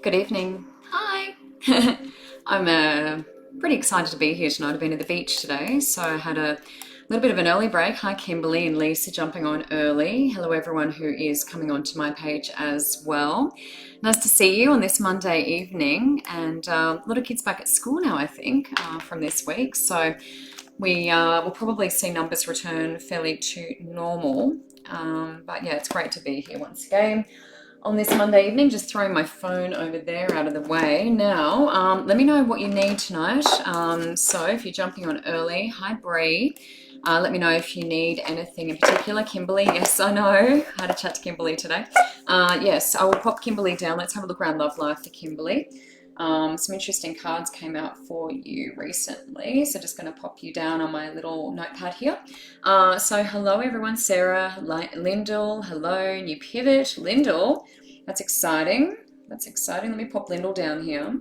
Good evening. Hi. I'm pretty excited to be here tonight. I've been at the beach today, so I had a little bit of an early break. Hi, Kimberly and Lisa jumping on early. Hello, everyone who is coming onto my page as well. Nice to see you on this Monday evening, and a lot of kids back at school now, I think, from this week. So we will probably see numbers return fairly to normal. But yeah, it's great to be here once again on this Monday evening. Just throwing my phone over there out of the way. Now, let me know what you need tonight. So if you're jumping on early, hi Bree. Let me know if you need anything in particular. Kimberly, yes, I know. I had a chat to Kimberly today. Yes, I will pop Kimberly down. Let's have a look around Love Life for Kimberly. Some interesting cards came out for you recently, so just going to pop you down on my little notepad here. So hello everyone, Sarah, Lyndall, hello, new pivot, Lyndall, that's exciting, that's exciting. Let me pop Lyndall down here.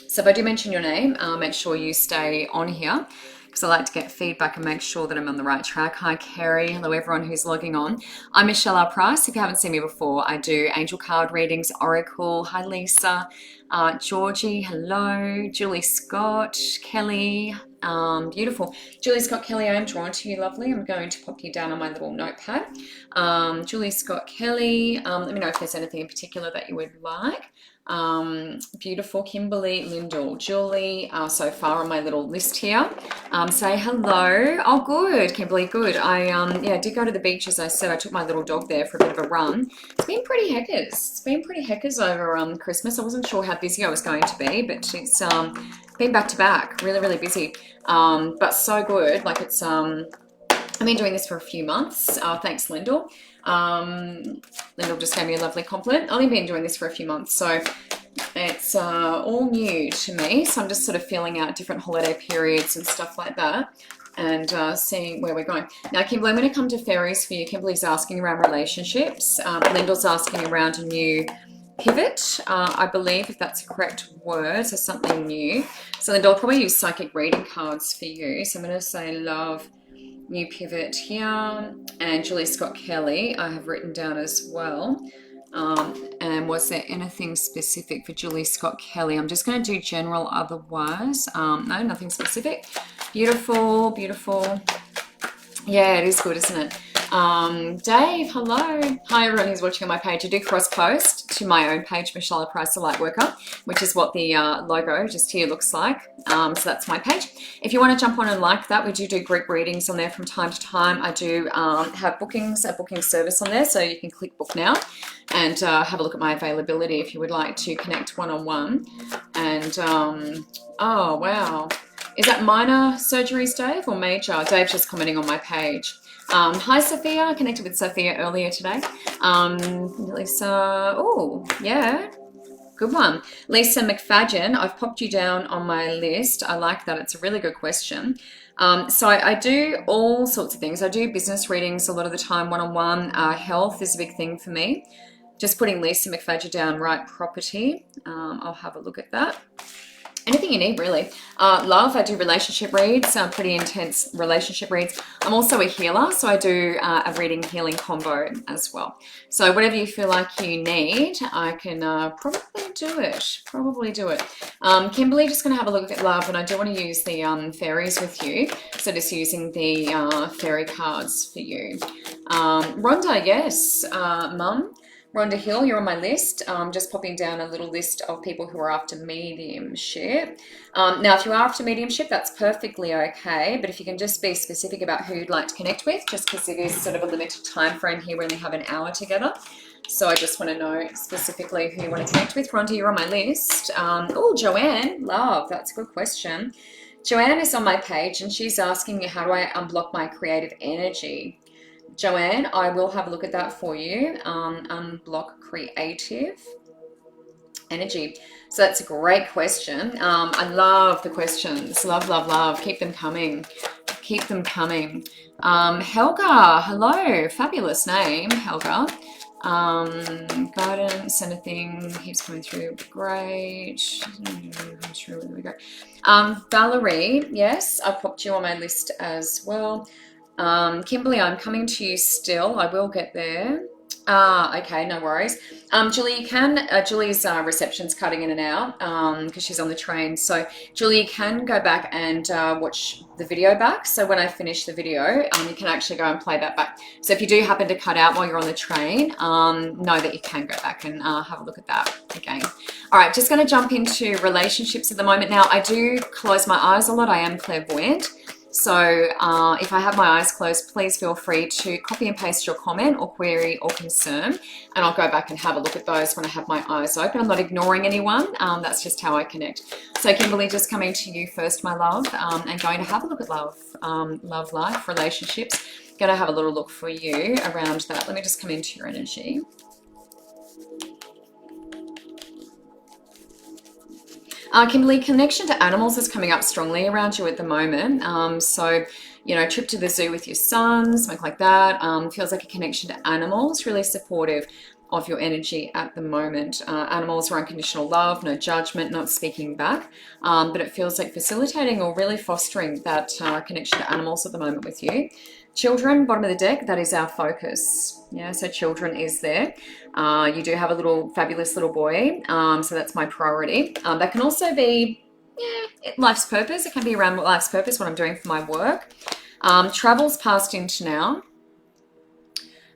So if I do mention your name, make sure you stay on here, because I like to get feedback and make sure that I'm on the right track. Hi, Kerry. Hello, everyone who's logging on. I'm Michelle R. Price. If you haven't seen me before, I do angel card readings, oracle. Hi, Lisa. Georgie, hello. Julie Scott, Kelly. Beautiful. Julie Scott Kelly, I'm drawn to you, lovely. I'm going to pop you down on my little notepad. Julie Scott Kelly, let me know if there's anything in particular that you would like. Beautiful. Kimberly, Lyndall, Julie, so far on my little list here. Say hello. Oh, good, Kimberly, good. I did go to the beach, as I said. I took my little dog there for a bit of a run. It's been pretty heckers. It's been pretty heckers over Christmas. I wasn't sure how busy I was going to be, but it's been back to back, really, really busy. But so good. Like it's I've been doing this for a few months. Thanks, Lyndall. Lyndall just gave me a lovely compliment. I've only been doing this for a few months, so it's all new to me. So I'm just sort of feeling out different holiday periods and stuff like that, and seeing where we're going. Now, Kimberly, I'm going to come to fairies for you. Kimberly's asking around relationships. Lyndall's asking around a new pivot, I believe, if that's a correct word, so something new. So Lyndall, I'll probably use psychic reading cards for you. So I'm going to say love, new pivot here, and Julie Scott Kelly I have written down as well. And was there anything specific for Julie Scott Kelly? I'm just going to do general otherwise. No, nothing specific. Beautiful, beautiful. Yeah, it is good, isn't it? Dave, hello. Hi, everyone who's watching on my page. I do cross-post to my own page, Michelle Price, the Lightworker, which is what the logo just here looks like. So that's my page. If you want to jump on and like that, we do group readings on there from time to time. I do have bookings, a booking service on there, so you can click book now and have a look at my availability if you would like to connect one-on-one. And, oh, wow. Is that minor surgeries, Dave, or major? Dave's just commenting on my page. Hi, Sophia. I connected with Sophia earlier today. Lisa, oh, yeah, good one. Lisa McFadden, I've popped you down on my list. I like that. It's a really good question. So I do all sorts of things. I do business readings a lot of the time, one-on-one. Health is a big thing for me. Just putting Lisa McFadden down, right property. I'll have a look at that. Anything you need, really. Love, I do relationship reads, pretty intense relationship reads. I'm also a healer, so I do a reading healing combo as well. So whatever you feel like you need, I can probably do it. Kimberly, just going to have a look at love, and I do want to use the fairies with you. So just using the fairy cards for you. Rhonda, yes, Mum. Rhonda Hill, you're on my list. Just popping down a little list of people who are after mediumship. Now, if you are after mediumship, that's perfectly okay. But if you can just be specific about who you'd like to connect with, just because it is sort of a limited time frame here, we only have an hour together. So I just want to know specifically who you want to connect with. Rhonda, you're on my list. Oh, Joanne, love, that's a good question. Joanne is on my page, and she's asking me, how do I unblock my creative energy? Joanne, I will have a look at that for you. Unblock creative energy. So that's a great question. I love the questions. Love, love, love. Keep them coming. Keep them coming. Helga, hello. Fabulous name, Helga. Guidance, anything keeps coming through. Great. Valerie, yes, I popped you on my list as well. Kimberly, I'm coming to you still. I will get there. Okay, no worries. Julie, you can, Julie's reception's cutting in and out because she's on the train. So, Julie, you can go back and watch the video back. So, when I finish the video, you can actually go and play that back. So, if you do happen to cut out while you're on the train, know that you can go back and have a look at that again. All right, just going to jump into relationships at the moment. Now, I do close my eyes a lot. I am clairvoyant. So if I have my eyes closed, please feel free to copy and paste your comment or query or concern, and I'll go back and have a look at those when I have my eyes open. I'm not ignoring anyone. That's just how I connect. So Kimberly, just coming to you first, my love, and going to have a look at love, love life, relationships. Going to have a little look for you around that. Let me just come into your energy. Kimberly, connection to animals is coming up strongly around you at the moment. So, you know, trip to the zoo with your son, something like that. Feels like a connection to animals, really supportive of your energy at the moment. Animals are unconditional love, no judgment, not speaking back. But it feels like facilitating or really fostering that connection to animals at the moment with you. Children, bottom of the deck, that is our focus. Yeah, so children is there. You do have a little fabulous little boy, so that's my priority. That can also be, yeah, life's purpose. It can be around life's purpose, what I'm doing for my work. Travels past into now.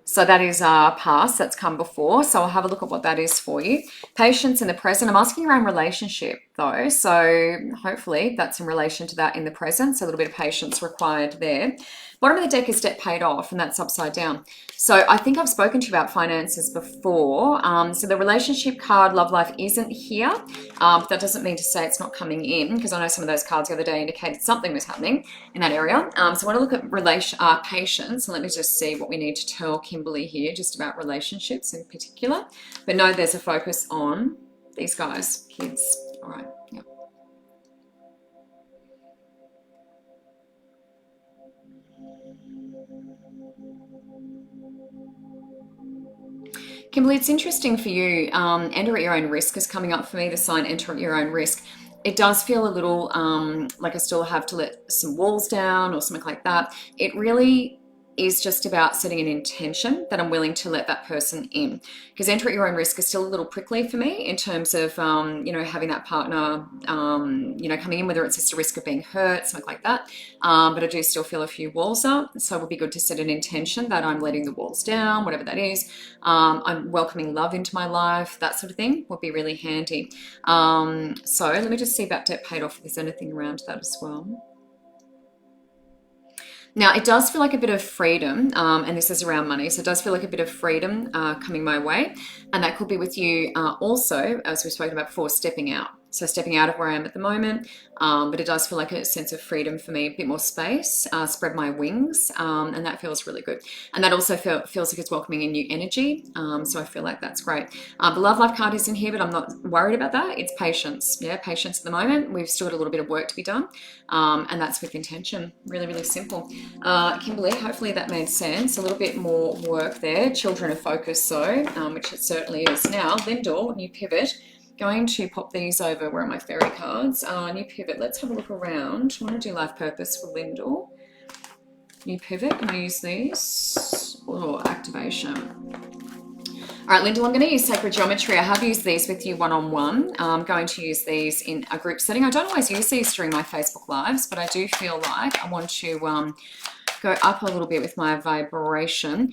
So that is past, that's come before. So I'll have a look at what that is for you. Patience in the present. I'm asking around relationship though. So hopefully that's in relation to that in the present. So a little bit of patience required there. Bottom of the deck is debt paid off, and that's upside down. So I think I've spoken to you about finances before. So the relationship card, love life, isn't here. But that doesn't mean to say it's not coming in, because I know some of those cards the other day indicated something was happening in that area. So I want to look at patience. And let me just see what we need to tell Kimberly here, just about relationships in particular. But no, there's a focus on these guys, kids. All right. Yeah. Kimberly, it's interesting for you. Enter at your own risk is coming up for me. The sign enter at your own risk. It does feel a little like I still have to let some walls down or something like that. It really is just about setting an intention that I'm willing to let that person in. Because enter at your own risk is still a little prickly for me in terms of, you know, having that partner, you know, coming in, whether it's just a risk of being hurt, something like that. But I do still feel a few walls up. So it would be good to set an intention that I'm letting the walls down, whatever that is. I'm welcoming love into my life, that sort of thing would be really handy. So let me just see about debt paid off if there's anything around that as well. Now, it does feel like a bit of freedom, and this is around money, so it does feel like a bit of freedom coming my way, and that could be with you also, as we've spoken about before, stepping out. So stepping out of where I am at the moment, but it does feel like a sense of freedom for me, a bit more space, spread my wings, and that feels really good. And that also feels like it's welcoming a new energy, so I feel like that's great. The love life card is in here, but I'm not worried about that. It's patience, yeah, patience at the moment. We've still got a little bit of work to be done, and that's with intention. Really, really simple. Kimberly, hopefully that made sense. A little bit more work there. Children are focused, so, which it certainly is. Now, Lindor, new pivot. Going to pop these over. Where are my fairy cards? New pivot. Let's have a look around. I want to do life purpose for Lindor. New pivot. Can I use these? Oh, activation. All right, Lindor, I'm going to use sacred geometry. I have used these with you one-on-one. I'm going to use these in a group setting. I don't always use these during my Facebook lives, but I do feel like I want to go up a little bit with my vibration.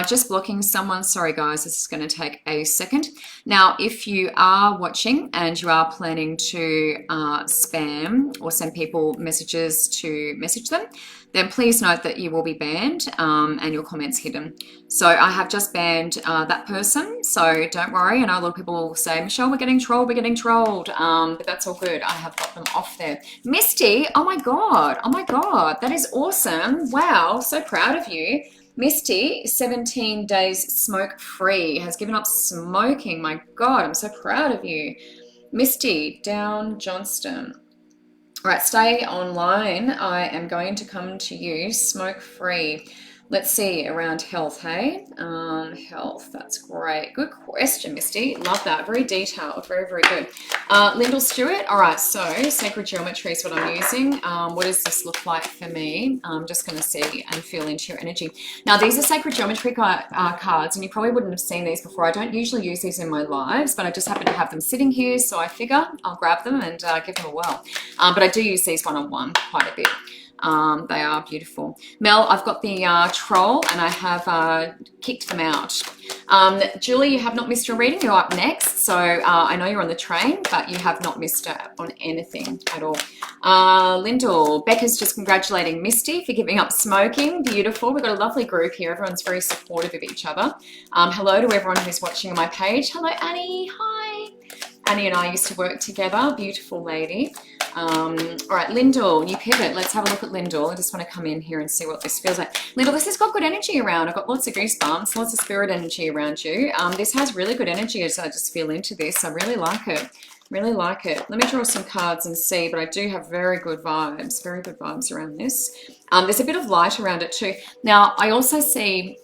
Just blocking someone. Sorry, guys, this is going to take a second. Now, if you are watching and you are planning to spam or send people messages to message them, then please note that you will be banned and your comments hidden. So I have just banned that person, so don't worry. I know a lot of people will say, Michelle, we're getting trolled, but that's all good. I have got them off there. Misty, oh my God, that is awesome. Wow, so proud of you. Misty, 17 days smoke free, has given up smoking. My God, I'm so proud of you. Misty, down Johnston. All right, stay online. I am going to come to you, smoke free. Let's see, around health, hey? Health, that's great. Good question, Misty. Love that. Very detailed. Very, very good. Lyndall Stewart. All right, so sacred geometry is what I'm using. What does this look like for me? I'm just going to see and feel into your energy. Now, these are sacred geometry cards, and you probably wouldn't have seen these before. I don't usually use these in my lives, but I just happen to have them sitting here, so I figure I'll grab them and give them a whirl. But I do use these one-on-one quite a bit. They are beautiful. Mel, I've got the troll and I have kicked them out. Julie, you have not missed your reading. You're up next. So I know you're on the train, but you have not missed out on anything at all. Lyndall, Becca's just congratulating Misty for giving up smoking. Beautiful. We've got a lovely group here. Everyone's very supportive of each other. Hello to everyone who's watching on my page. Hello, Annie. Hi. Annie and I used to work together. Beautiful lady. All right, Lyndall, new pivot. Let's have a look at Lyndall. I just want to come in here and see what this feels like. Lyndall, this has got good energy around. I've got lots of goosebumps, lots of spirit energy around you. This has really good energy as I just feel into this. I really like it. Really like it. Let me draw some cards and see, but I do have very good vibes around this. There's a bit of light around it too. Now, I also see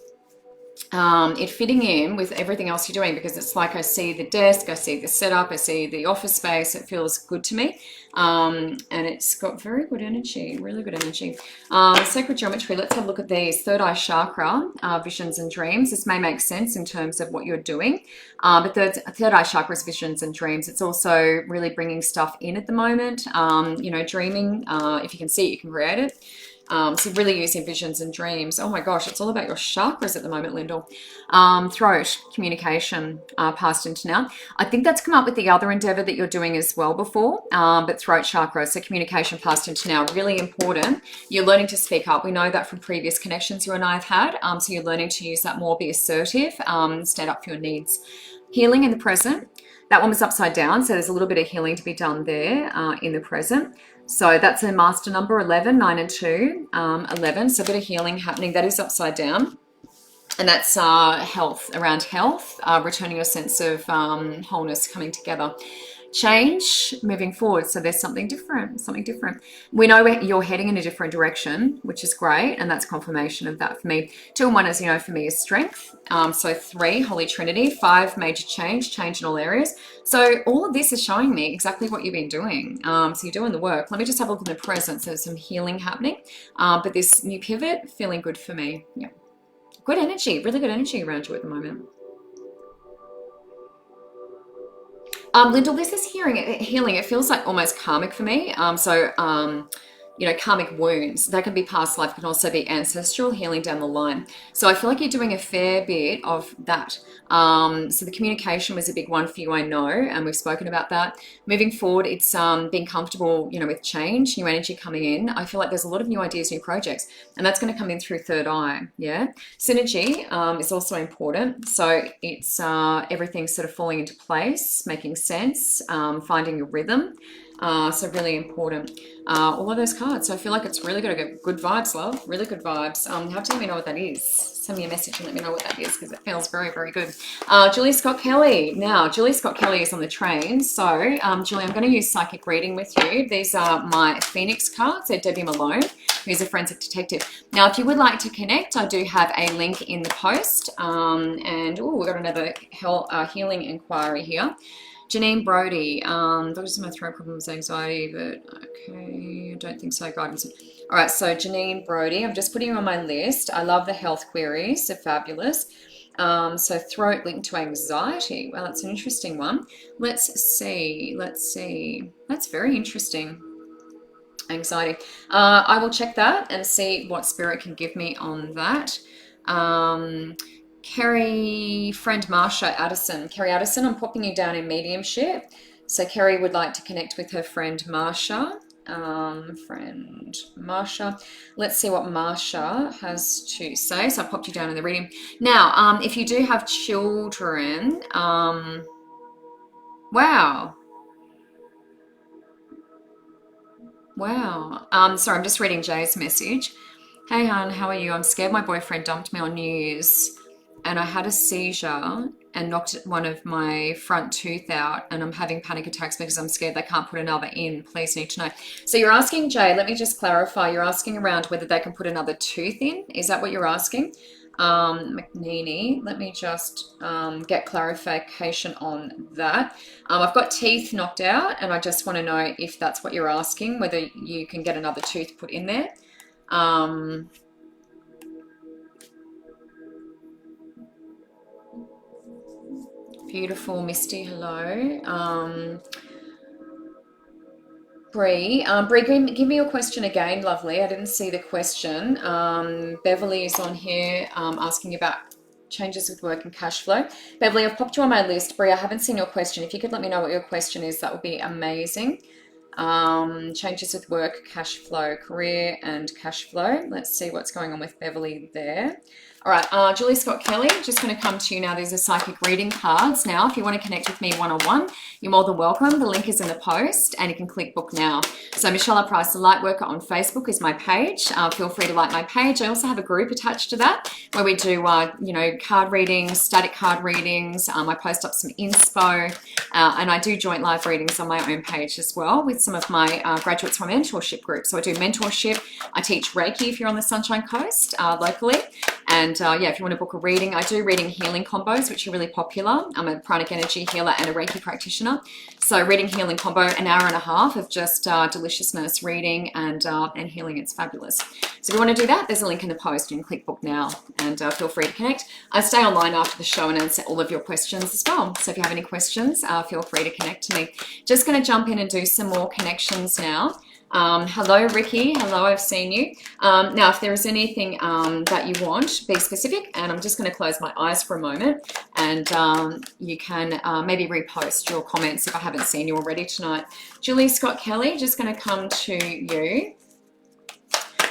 it fitting in with everything else you're doing, because it's like I see the desk, I see the setup, I see the office space. It feels good to me, and it's got very good energy, really good energy. Sacred geometry, let's have a look at these. Third eye chakra, visions and dreams. This may make sense in terms of what you're doing, but third eye chakra is visions and dreams. It's also really bringing stuff in at the moment, you know, dreaming. If you can see it, you can create it. So really using visions and dreams. Oh my gosh, it's all about your chakras at the moment, Lyndall. Throat, communication, past into now. I think that's come up with the other endeavor that you're doing as well before, but throat chakra, so communication, past into now, really important. You're learning to speak up. We know that from previous connections you and I have had, so you're learning to use that more, be assertive, stand up for your needs. Healing in the present. That one was upside down, so there's a little bit of healing to be done there in the present. So that's a master number 11, 9 and 2, 11. So a bit of healing happening. That is upside down. And that's health, around health, returning your sense of wholeness, coming together. Change, moving forward. So there's something different, something different. We know you're heading in a different direction, which is great. And that's confirmation of that for me. 2 and 1, as you know, for me is strength. So 3, Holy Trinity. 5, major change in all areas. So all of this is showing me exactly what you've been doing. So you're doing the work. Let me just have a look in the present. So there's some healing happening. But this new pivot, feeling good for me. Yeah. Good energy, really good energy around you at the moment. Lyndall, this is healing. It feels like almost karmic for me. You know, karmic wounds, that can be past life, can also be ancestral healing down the line. So I feel like you're doing a fair bit of that. So the communication was a big one for you, I know, and we've spoken about that. Moving forward, it's being comfortable, you know, with change, new energy coming in. I feel like there's a lot of new ideas, new projects, and that's going to come in through third eye. Yeah, synergy is also important. So it's everything sort of falling into place, making sense, finding your rhythm. So really important. All of those cards. So I feel like it's really good. I get good vibes, love. Really good vibes. You have to let me know what that is. Send me a message and let me know what that is, because it feels very, very good. Julie Scott Kelly. Now, Julie Scott Kelly is on the train. So, Julie, I'm going to use psychic reading with you. These are my Phoenix cards. They're Debbie Malone, who's a forensic detective. Now, if you would like to connect, I do have a link in the post. And, oh, we've got another healing inquiry here. Janine Brody, doctors my throat problems, anxiety, but okay, I don't think so, guidance. All right, so Janine Brody, I'm just putting you on my list. I love the health queries, they're fabulous. So throat linked to anxiety. Well, that's an interesting one. Let's see. That's very interesting. Anxiety. I will check that and see what spirit can give me on that. Kerry, friend Marsha Addison. Kerry Addison, I'm popping you down in mediumship. So Kerry would like to connect with her friend Marsha. Friend Marsha. Let's see what Marsha has to say. So I popped you down in the reading. Now, if you do have children, wow. Sorry, I'm just reading Jay's message. Hey, hon, how are you? I'm scared my boyfriend dumped me on New Year's and I had a seizure and knocked one of my front tooth out, and I'm having panic attacks because I'm scared they can't put another in. Please, need to know. So you're asking, Jay, let me just clarify. You're asking around whether they can put another tooth in. Is that what you're asking? McNeely, let me just get clarification on that. I've got teeth knocked out, and I just want to know if that's what you're asking, whether you can get another tooth put in there. Beautiful, Misty, hello. Bree, give me your question again, lovely. I didn't see the question. Beverly is on here asking about changes with work and cash flow. Beverly, I've popped you on my list. Bree, I haven't seen your question. If you could let me know what your question is, that would be amazing. Changes with work, cash flow, career and cash flow. Let's see what's going on with Beverly there. All right, Julie Scott Kelly, just going to come to you now. These are psychic reading cards. Now, if you want to connect with me one-on-one, you're more than welcome. The link is in the post, and you can click book now. So Michelle Price, the Lightworker on Facebook is my page. Feel free to like my page. I also have a group attached to that where we do, card readings, static card readings. I post up some inspo, and I do joint live readings on my own page as well with some of my graduates from my mentorship group. So I do mentorship. I teach Reiki if you're on the Sunshine Coast locally. And if you want to book a reading, I do reading healing combos, which are really popular. I'm a pranic energy healer and a Reiki practitioner. So reading healing combo, an hour and a half of just deliciousness reading and healing. It's fabulous. So if you want to do that, there's a link in the post. You can click book now, and feel free to connect. I stay online after the show and answer all of your questions as well. So if you have any questions, feel free to connect to me. Just going to jump in and do some more connections now. Hello, Ricky. Hello, I've seen you. Now, if there is anything that you want, be specific. And I'm just going to close my eyes for a moment. And you can maybe repost your comments if I haven't seen you already tonight. Julie Scott Kelly, just going to come to you.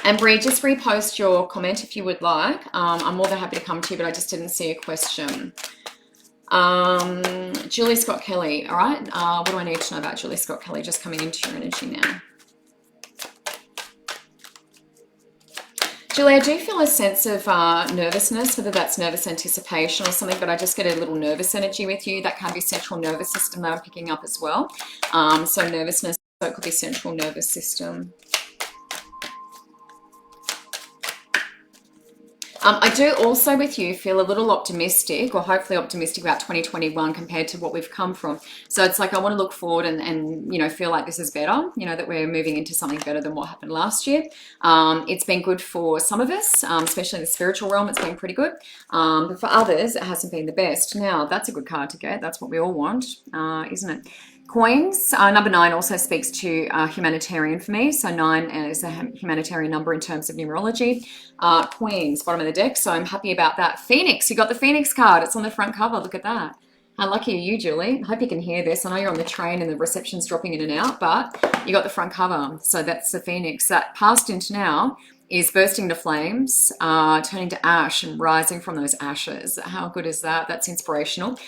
And Bree, just repost your comment if you would like. I'm more than happy to come to you, but I just didn't see a question. Julie Scott Kelly, all right. What do I need to know about Julie Scott Kelly? Just coming into your energy now. Julie, I do feel a sense of nervousness, whether that's nervous anticipation or something, but I just get a little nervous energy with you. That can be central nervous system that I'm picking up as well. So nervousness, so it could be central nervous system. I do also with you feel a little optimistic, or hopefully optimistic about 2021 compared to what we've come from. So it's like I want to look forward and feel like this is better, that we're moving into something better than what happened last year. It's been good for some of us, especially in the spiritual realm. It's been pretty good. But for others, it hasn't been the best. Now, that's a good card to get. That's what we all want, isn't it? Coins. Number 9 also speaks to humanitarian for me. So 9 is a humanitarian number in terms of numerology. Queens, bottom of the deck. So I'm happy about that. Phoenix. You got the Phoenix card. It's on the front cover. Look at that. How lucky are you, Julie? I hope you can hear this. I know you're on the train and the reception's dropping in and out, but you got the front cover. So that's the Phoenix. That past into now is bursting to flames, turning to ash and rising from those ashes. How good is that? That's inspirational.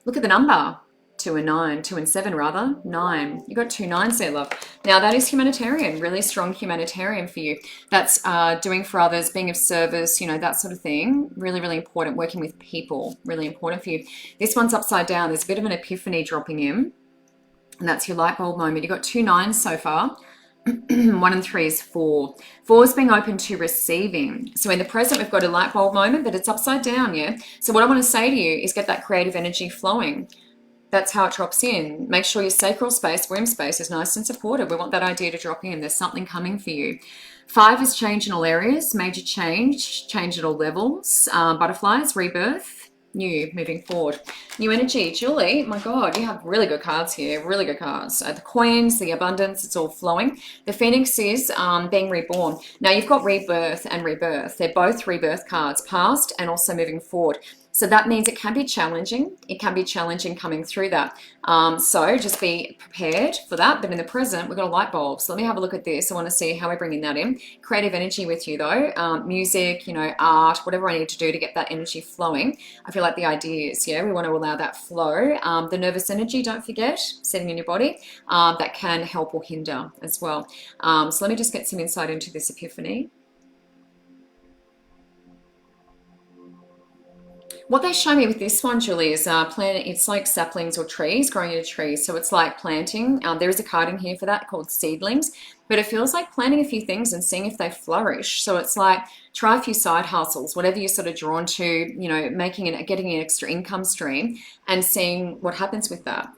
Look at the number. 2 and 9, 2 and 7 rather, 9. You got 2 9s there, love. Now that is humanitarian, really strong humanitarian for you. That's doing for others, being of service, that sort of thing. Really, really important. Working with people, really important for you. This one's upside down. There's a bit of an epiphany dropping in, and that's your light bulb moment. You got 2 9s so far. 1 and 3 is 4. 4 is being open to receiving. So in the present, we've got a light bulb moment, but it's upside down, yeah? So what I want to say to you is get that creative energy flowing. That's how it drops in. Make sure your sacral space, womb space is nice and supported. We want that idea to drop in. There's something coming for you. 5 is change in all areas, major change at all levels. Butterflies, rebirth, new, moving forward. New energy. Julie, my God, you have really good cards here, really good cards. The coins, the abundance, it's all flowing. The Phoenix is being reborn. Now you've got rebirth and rebirth. They're both rebirth cards, past and also moving forward. So that means it can be challenging. It can be challenging coming through that. So just be prepared for that. But in the present, we've got a light bulb. So let me have a look at this. I want to see how we're bringing that in. Creative energy with you though. Music, art, whatever I need to do to get that energy flowing. I feel like the idea is, we want to allow that flow. The nervous energy, don't forget, sitting in your body, that can help or hinder as well. So let me just get some insight into this epiphany. What they show me with this one, Julie, is it's like saplings or trees growing into trees. So it's like planting. There is a card in here for that called seedlings, but it feels like planting a few things and seeing if they flourish. So it's like try a few side hustles, whatever you're sort of drawn to, you know, getting an extra income stream and seeing what happens with that,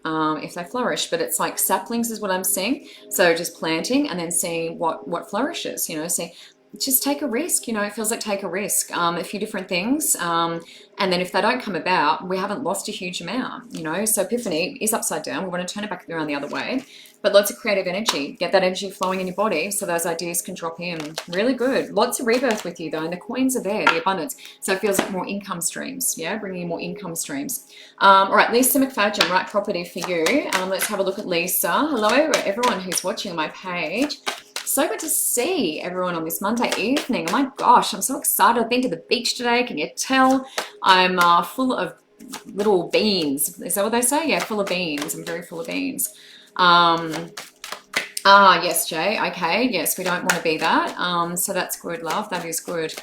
if they flourish. But it's like saplings is what I'm seeing. So just planting and then seeing what flourishes, you know, see. Just take a risk, you know, it feels like take a risk, a few different things. And then if they don't come about, we haven't lost a huge amount, you know. So Epiphany is upside down. We want to turn it back around the other way. But lots of creative energy. Get that energy flowing in your body so those ideas can drop in. Really good. Lots of rebirth with you, though. And the coins are there, the abundance. So it feels like more income streams, yeah, bringing in more income streams. All right, Lisa McFadgen, right property for you. Let's have a look at Lisa. Hello, everyone who's watching my page. So good to see everyone on this Monday evening. Oh my gosh, I'm so excited. I've been to the beach today. Can you tell? I'm full of little beans. Is that what they say? Yeah, full of beans. I'm very full of beans. Yes, Jay. Okay, yes, we don't want to be that. So that's good, love. That is good.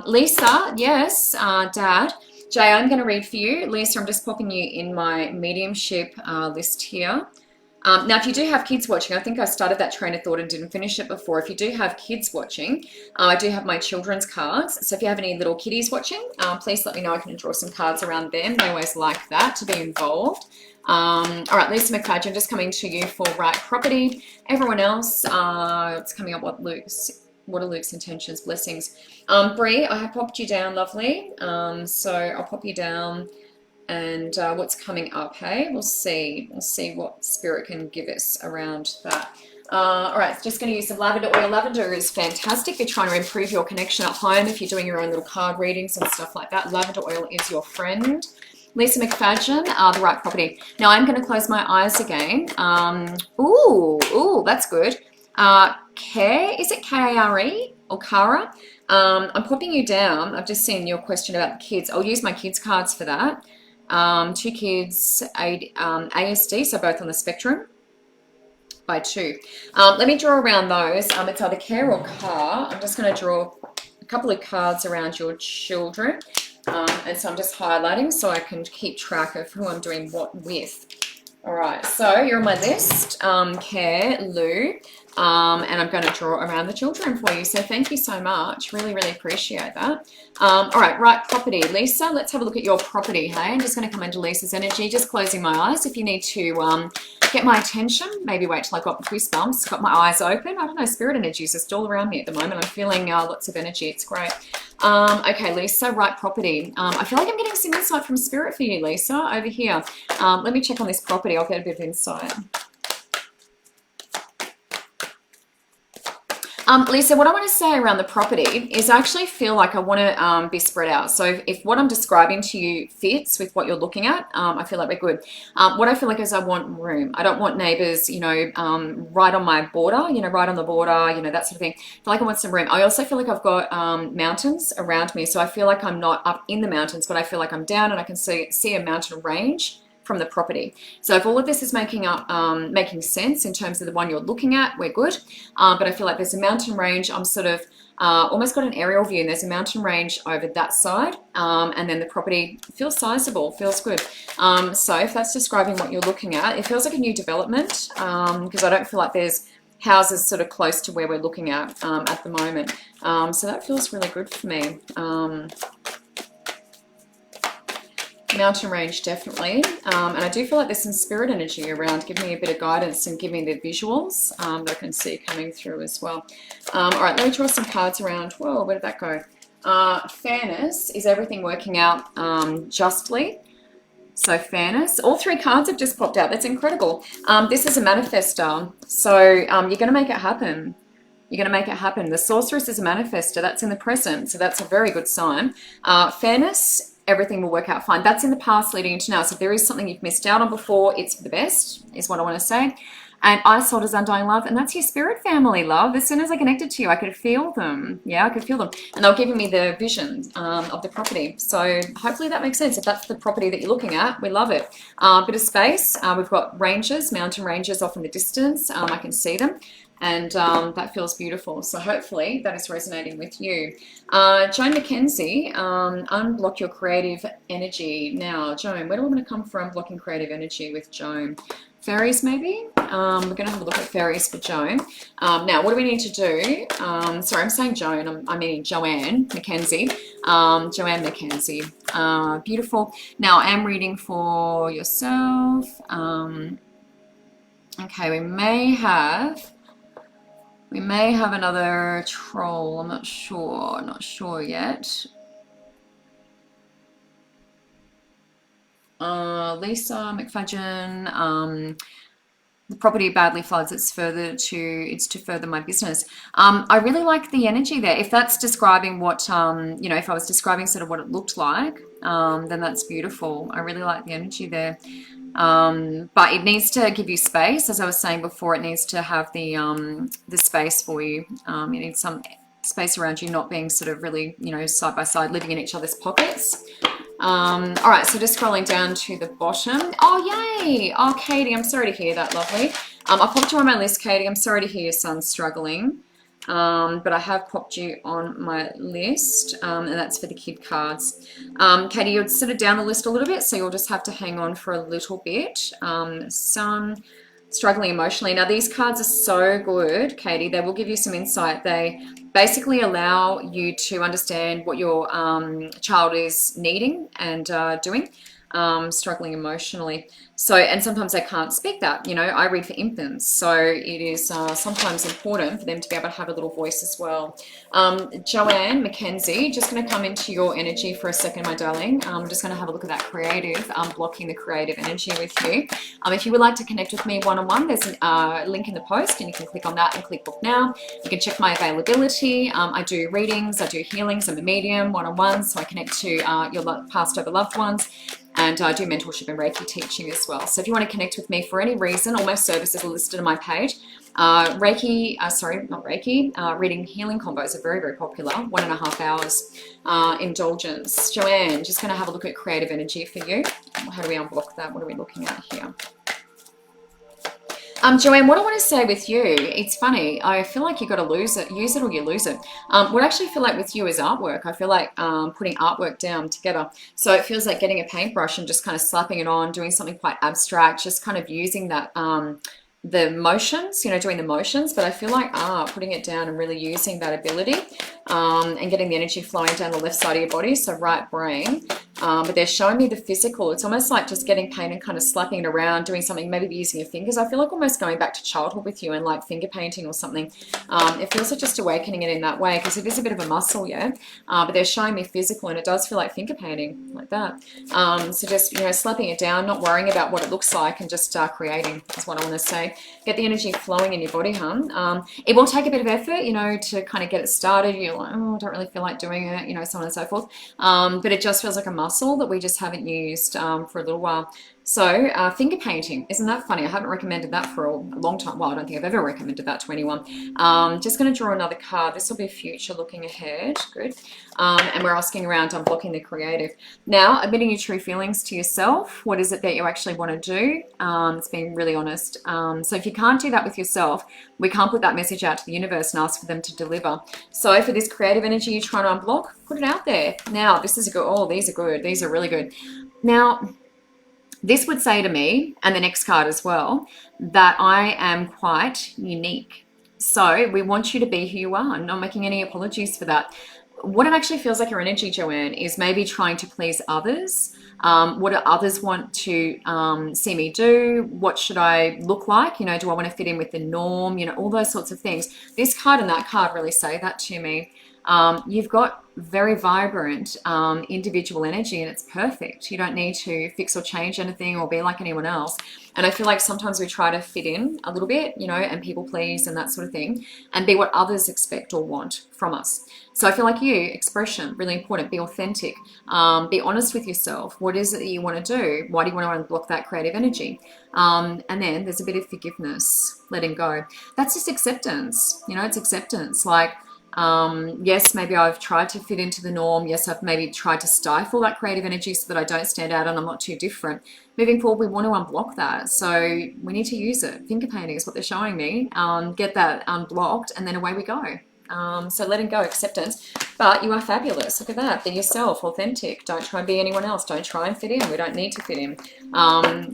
Lisa, yes, Dad. Jay, I'm going to read for you. Lisa, I'm just popping you in my mediumship list here. Now, if you do have kids watching, I think I started that train of thought and didn't finish it before. If you do have kids watching, I do have my children's cards. So if you have any little kiddies watching, please let me know. I can draw some cards around them. They always like that, to be involved. All right, Lisa McFadgen, just coming to you for right property. Everyone else, it's coming up what are Luke's intentions, blessings. Bree, I have popped you down, lovely. So I'll pop you down. And what's coming up, hey? We'll see what spirit can give us around that. All right, just going to use some lavender oil. Lavender is fantastic if you're trying to improve your connection at home, if you're doing your own little card readings and stuff like that. Lavender oil is your friend. Lisa McFadgen, the right property. Now I'm going to close my eyes again. Ooh, that's good. Is it K-A-R-E or Kara? I'm popping you down. I've just seen your question about the kids. I'll use my kids cards for that. 2 kids, ASD, so both on the spectrum by 2. Let me draw around those. It's either care or car. I'm just going to draw a couple of cards around your children. And so I'm just highlighting so I can keep track of who I'm doing what with. All right, so you're on my list, Care, Lou, and I'm going to draw around the children for you. So thank you so much. Really, really appreciate that. All right, property. Lisa, let's have a look at your property, hey? I'm just going to come into Lisa's energy, just closing my eyes. If you need to get my attention, maybe wait till I got the goosebumps, got my eyes open. I don't know, spirit energy is just all around me at the moment. I'm feeling lots of energy. It's great. Okay, Lisa, right property. I feel like I'm getting some insight from spirit for you, Lisa, over here. Let me check on this property. I'll get a bit of insight. Lisa, what I want to say around the property is I actually feel like I want to be spread out. So if what I'm describing to you fits with what you're looking at, I feel like we're good. What I feel like is I want room. I don't want neighbors, you know, right on my border, you know, right on the border, you know, that sort of thing. I feel like I want some room. I also feel like I've got mountains around me. So I feel like I'm not up in the mountains, but I feel like I'm down and I can see a mountain range from the property. So if all of this is making sense in terms of the one you're looking at, we're good. But I feel like there's a mountain range. I'm sort of almost got an aerial view, and there's a mountain range over that side. And then the property feels sizable, feels good. So if that's describing what you're looking at, it feels like a new development, because I don't feel like there's houses sort of close to where we're looking at the moment. So that feels really good for me. Mountain range, definitely. And I do feel like there's some spirit energy around, giving me a bit of guidance and giving me the visuals that I can see coming through as well. All right, let me draw some cards around. Whoa, where did that go? Fairness. Is everything working out justly? So fairness. All 3 cards have just popped out. That's incredible. This is a manifestor. So you're going to make it happen. You're going to make it happen. The sorceress is a manifestor. That's in the present. So that's a very good sign. Fairness. Everything will work out fine. That's in the past leading into now. So if there is something you've missed out on before, it's for the best, is what I want to say. And Ice Holders, Undying Love, and that's your spirit family, love. As soon as I connected to you, I could feel them. Yeah, I could feel them. And they were giving me the vision of the property. So hopefully that makes sense. If that's the property that you're looking at, we love it. Bit of space. We've got ranges, mountain ranges off in the distance. I can see them. And that feels beautiful. So hopefully that is resonating with you. Joan McKenzie, unblock your creative energy. Now, Joan, where do we want to come from blocking creative energy with Joan? Fairies, maybe? We're going to have a look at fairies for Joan. Now, what do we need to do? Sorry, I'm saying Joan. I mean Joanne McKenzie. Joanne McKenzie. Beautiful. Now, I am reading for yourself. Okay, we may have another troll. I'm not sure yet. Lisa McFadgen, the property badly floods. It's to further my business. I really like the energy there. If that's describing what, if I was describing sort of what it looked like, then that's beautiful. I really like the energy there. But it needs to give you space. As I was saying before, it needs to have the space for you. You need some space around you, not being sort of really, side by side, living in each other's pockets. All right, so just scrolling down to the bottom. Oh, yay. Oh, Katie, I'm sorry to hear that, lovely. I popped you on my list, Katie. I'm sorry to hear your son's struggling. But I have popped you on my list, and that's for the kid cards. Katie, you're sort of down the list a little bit, so you'll just have to hang on for a little bit. Son, struggling emotionally. Now, these cards are so good, Katie. They will give you some insight. They basically allow you to understand what your child is needing and doing. Struggling emotionally. So, and sometimes they can't speak that, I read for infants. So it is sometimes important for them to be able to have a little voice as well. Joanne McKenzie, just going to come into your energy for a second, my darling. I'm just going to have a look at that creative, blocking the creative energy with you. If you would like to connect with me one-on-one, there's a link in the post and you can click on that and click book now. You can check my availability. I do readings, I do healings, I'm a medium, one-on-one, so I connect to your passed over loved ones. And I do mentorship and Reiki teaching as well. So if you want to connect with me for any reason, all my services are listed on my page. Reading healing combos are very, very popular. 1.5 hours indulgence. Joanne, just going to have a look at creative energy for you. How do we unblock that? What are we looking at here? Joanne, what I want to say with you, it's funny. I feel like you got to use it or you lose it. What I actually feel like with you is artwork. I feel like putting artwork down together. So it feels like getting a paintbrush and just kind of slapping it on, doing something quite abstract, just kind of using that, the motions, doing the motions. But I feel like putting it down and really using that ability and getting the energy flowing down the left side of your body, so right brain. But they're showing me the physical. It's almost like just getting paint and kind of slapping it around, doing something, maybe using your fingers. I feel like almost going back to childhood with you and like finger painting or something. It feels like just awakening it in that way because it is a bit of a muscle, yeah. But they're showing me physical and it does feel like finger painting like that. So just, slapping it down, not worrying about what it looks like and just creating is what I want to say. Get the energy flowing in your body, hun. It will take a bit of effort, to kind of get it started. You're like, oh, I don't really feel like doing it, so on and so forth. But it just feels like a muscle that we just haven't used for a little while. So finger painting, isn't that funny? I haven't recommended that for a long time. Well, I don't think I've ever recommended that to anyone. Just going to draw another card. This will be future looking ahead. Good. And we're asking around unblocking the creative. Now, admitting your true feelings to yourself. What is it that you actually want to do? It's being really honest. So if you can't do that with yourself, we can't put that message out to the universe and ask for them to deliver. So for this creative energy you're trying to unblock, put it out there. Now, this is a good, oh, these are good. These are really good. Now, this would say to me, and the next card as well, that I am quite unique. So we want you to be who you are. I'm not making any apologies for that. What it actually feels like your energy, Joanne, is maybe trying to please others. What do others want to see me do? What should I look like? Do I want to fit in with the norm? All those sorts of things. This card and that card really say that to me. You've got very vibrant individual energy and it's perfect. You don't need to fix or change anything or be like anyone else. And I feel like sometimes we try to fit in a little bit, and people please and that sort of thing and be what others expect or want from us. So I feel like expression, really important. Be authentic. Be honest with yourself. What is it that you want to do? Why do you want to unblock that creative energy? And then there's a bit of forgiveness, letting go. That's just acceptance. It's acceptance. Like, Yes, maybe I've tried to fit into the norm. Yes, I've maybe tried to stifle that creative energy so that I don't stand out and I'm not too different. Moving forward, we want to unblock that. So we need to use it. Finger painting is what they're showing me. Get that unblocked and then away we go. So letting go, acceptance. But you are fabulous. Look at that. Be yourself, authentic. Don't try and be anyone else. Don't try and fit in. We don't need to fit in.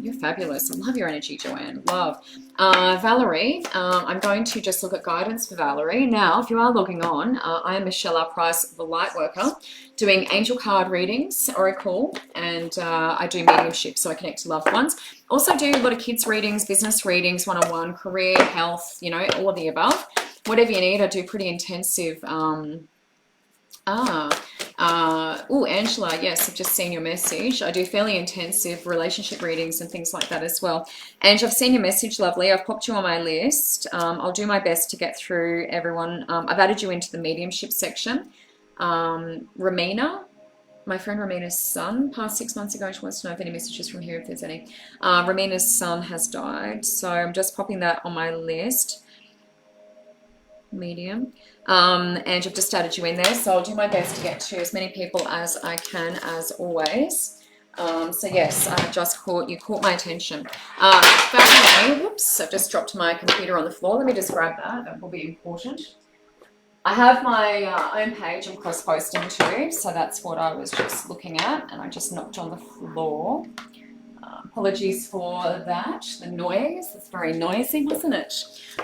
You're fabulous. I love your energy, Joanne. Love. Valerie, I'm going to just look at guidance for Valerie. Now, if you are logging on, I am Michelle R. Price, the Lightworker, doing angel card readings, oracle, and I do mediumship, so I connect to loved ones. Also do a lot of kids readings, business readings, one-on-one, career, health, you know, all of the above. Whatever you need, I do pretty intensive. Angela, yes, I've just seen your message. I do fairly intensive relationship readings and things like that as well. And I've seen your message, lovely. I've popped you on my list. I'll do my best to get through everyone. I've added you into the mediumship section. Ramina, my friend Ramina's son passed 6 months ago. She wants to know if any messages from here, if there's any. Ramina's son has died, so I'm just popping that on my list. Medium. And I've just added you in there, so I'll do my best to get to as many people as I can, as always. So yes, I just caught my attention. Whoops, I've just dropped my computer on the floor. Let me just grab that. That will be important. I have my own page I'm cross-posting to, so that's what I was just looking at, and I just knocked on the floor. Apologies for that, the noise. It's very noisy, wasn't it?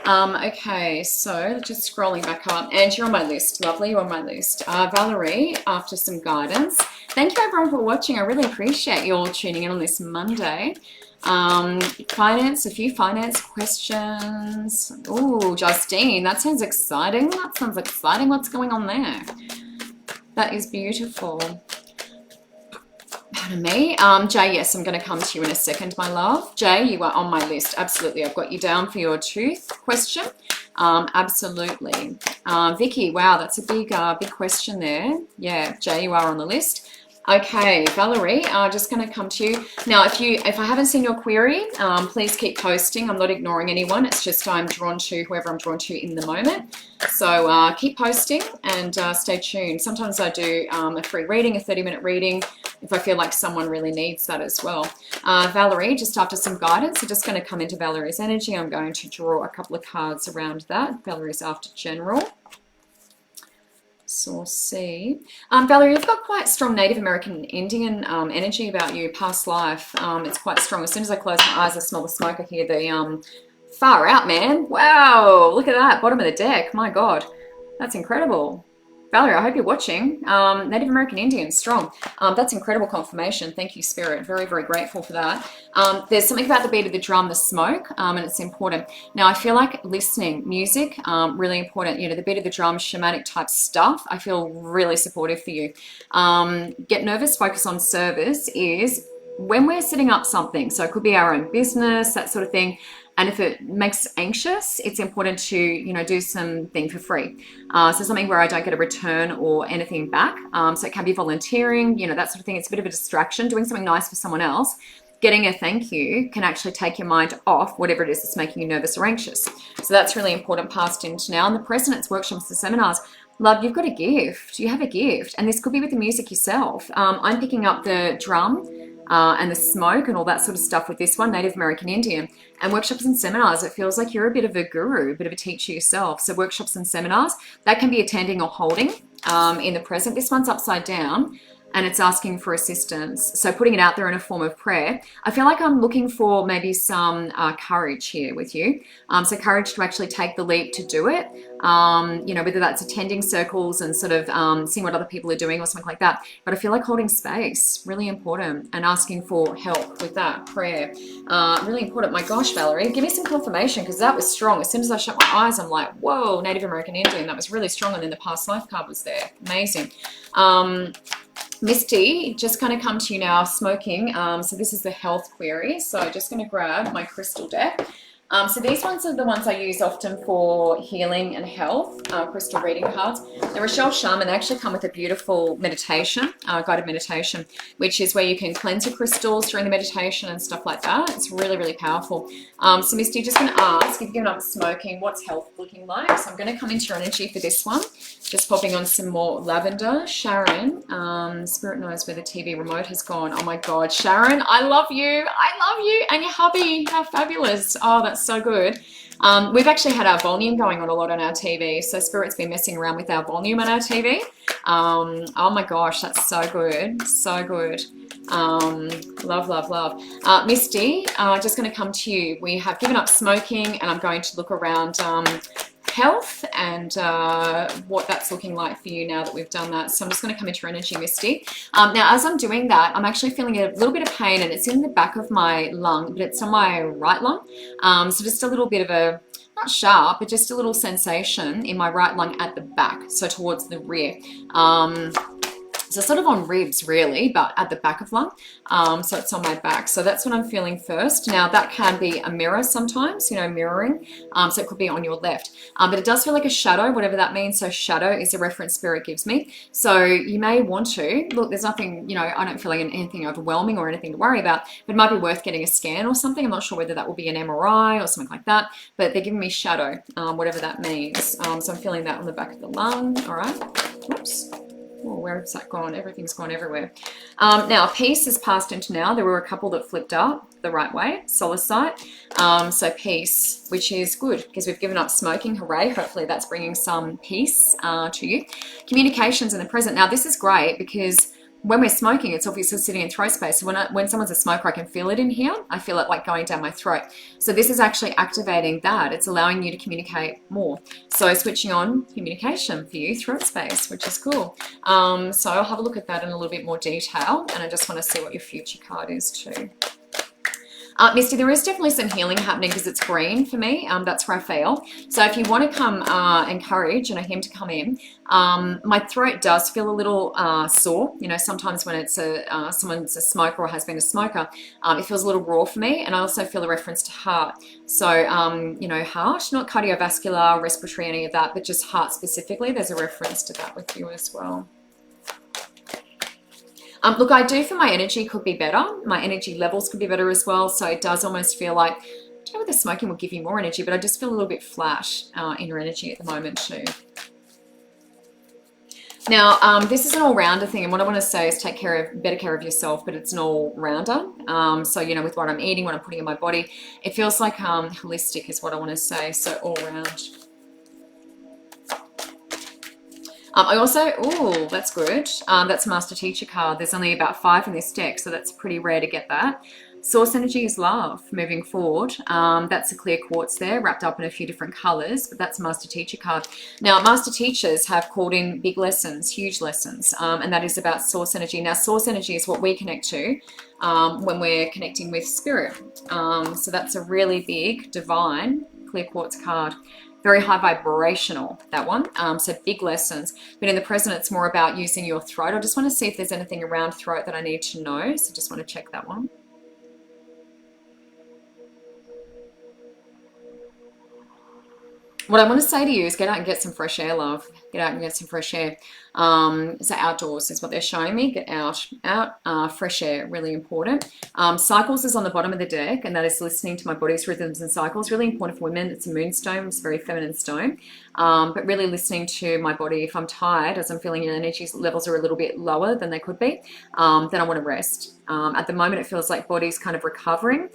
Okay, so just scrolling back up, and you're on my list, lovely, you're on my list. Valerie, after some guidance. Thank you everyone for watching. I really appreciate you all tuning in on this Monday. Finance, a few finance questions. Oh, Justine, that sounds exciting. That sounds exciting. What's going on there? That is beautiful. Pardon me. Jay, yes, I'm going to come to you in a second, my love. Jay, you are on my list. Absolutely. I've got you down for your tooth question. Absolutely. Vicky, wow, that's a big question there. Yeah, Jay, you are on the list. Okay, Valerie, just going to come to you. Now, if I haven't seen your query, please keep posting. I'm not ignoring anyone. It's just I'm drawn to whoever I'm drawn to in the moment. So keep posting and stay tuned. Sometimes I do a free reading, a 30-minute reading, if I feel like someone really needs that as well. Valerie, just after some guidance, I'm just going to come into Valerie's energy. I'm going to draw a couple of cards around that. Valerie's after general. Source C. Valerie, you've got quite strong Native American Indian energy about you, past life. It's quite strong. As soon as I close my eyes, I smell the smoke. I hear the far out, man. Wow, look at that, bottom of the deck. My God, that's incredible. Valerie, I hope you're watching. Native American Indian, strong. That's incredible confirmation. Thank you, Spirit. Very, very grateful for that. There's something about the beat of the drum, the smoke, and it's important. Now, I feel like listening, music, really important. You know, the beat of the drum, shamanic type stuff, I feel really supportive for you. Get nervous, focus on service is when we're setting up something. So it could be our own business, that sort of thing. And if it makes us anxious, it's important to, you know, do something for free. So something where I don't get a return or anything back. So it can be volunteering, you know, that sort of thing. It's a bit of a distraction. Doing something nice for someone else, getting a thank you can actually take your mind off whatever it is that's making you nervous or anxious. So that's really important, past into now. And the present, it's workshops, the seminars. Love, you've got a gift. You have a gift. And this could be with the music yourself. I'm picking up the drum and the smoke and all that sort of stuff with this one, Native American Indian. And workshops and seminars, it feels like you're a bit of a guru, a bit of a teacher yourself. So workshops and seminars, that can be attending or holding in the present. This one's upside down and it's asking for assistance. So putting it out there in a form of prayer. I feel like I'm looking for maybe some courage here with you. So courage to actually take the leap to do it. You know, whether that's attending circles and sort of seeing what other people are doing or something like that. But I feel like holding space, really important, and asking for help with that prayer. Really important. My gosh, Valerie, give me some confirmation because that was strong. As soon as I shut my eyes, I'm like, whoa, Native American Indian. That was really strong. And then the past life card was there. Amazing. Misty, just kind of come to you now, smoking. So this is the health query. So just going to grab my crystal deck. So these ones are the ones I use often for healing and health, crystal reading cards. They're Rochelle Shaman. They actually come with a beautiful meditation, guided meditation, which is where you can cleanse your crystals during the meditation and stuff like that. It's really, really powerful. So Misty, just going to ask, if you've given up smoking, what's health looking like? So I'm going to come into your energy for this one. Just popping on some more lavender. Sharon, Spirit knows where the TV remote has gone. Oh my God, Sharon, I love you. I love you and your hubby. How fabulous. Oh, that's so good. We've actually had our volume going on a lot on our TV. So Spirit's been messing around with our volume on our TV. Oh my gosh, that's so good. So good. Love, love, love. Misty, just going to come to you. We have given up smoking and I'm going to look around health and what that's looking like for you now that we've done that. So I'm just going to come into your energy, Misty. Now, as I'm doing that, I'm actually feeling a little bit of pain and it's in the back of my lung, but it's on my right lung. So just a little bit of a, not sharp, but just a little sensation in my right lung at the back, so towards the rear. So sort of on ribs really, but at the back of lung. So it's on my back. So that's what I'm feeling first. Now that can be a mirror sometimes, you know, mirroring. So it could be on your left. But it does feel like a shadow, whatever that means. So shadow is a reference Spirit gives me. So you may want to, look, there's nothing, you know, I don't feel like anything overwhelming or anything to worry about, but it might be worth getting a scan or something. I'm not sure whether that will be an MRI or something like that, but they're giving me shadow, whatever that means. So I'm feeling that on the back of the lung. All right. Oops. Oh, where has that gone? Everything's gone everywhere. Now, peace has passed into now. There were a couple that flipped up the right way, solar site. So peace, which is good because we've given up smoking. Hooray. Hopefully that's bringing some peace to you. Communications in the present. Now, this is great because when we're smoking, it's obviously sitting in throat space. So when someone's a smoker, I can feel it in here. I feel it like going down my throat. So this is actually activating that. It's allowing you to communicate more. So switching on communication for you, throat space, which is cool. So I'll have a look at that in a little bit more detail. And I just want to see what your future card is too. Misty, there is definitely some healing happening because it's green for me. That's where I feel. So if you want to come encourage, him to come in, my throat does feel a little sore. You know, sometimes when it's someone's a smoker or has been a smoker, it feels a little raw for me. And I also feel a reference to heart. So, you know, heart, not cardiovascular, respiratory, any of that, but just heart specifically. There's a reference to that with you as well. Look, I do feel my energy could be better. My energy levels could be better as well. So it does almost feel like, I don't know whether smoking will give you more energy, but I just feel a little bit flat in your energy at the moment too. Now, this is an all-rounder thing, and what I want to say is take better care of yourself, but it's an all-rounder. So, you know, with what I'm eating, what I'm putting in my body, it feels like holistic is what I want to say, so all-round. I also, oh, that's good. That's Master Teacher card. There's only about 5 in this deck, so that's pretty rare to get that. Source energy is love, moving forward. That's a clear quartz there, wrapped up in a few different colors, but that's Master Teacher card. Now, Master Teachers have called in big lessons, huge lessons, and that is about source energy. Now, source energy is what we connect to when we're connecting with spirit. So that's a really big, divine, clear quartz card. Very high vibrational, that one. So big lessons. But in the present, it's more about using your throat. I just want to see if there's anything around throat that I need to know. So just want to check that one. What I want to say to you is get out and get some fresh air, love. Get out and get some fresh air. So outdoors is what they're showing me. Get out, fresh air, really important. Cycles is on the bottom of the deck, and that is listening to my body's rhythms and cycles. Really important for women. It's a moonstone. It's a very feminine stone. But really listening to my body. If I'm tired, as I'm feeling your energy levels are a little bit lower than they could be, then I want to rest. At the moment, it feels like body's kind of recovering.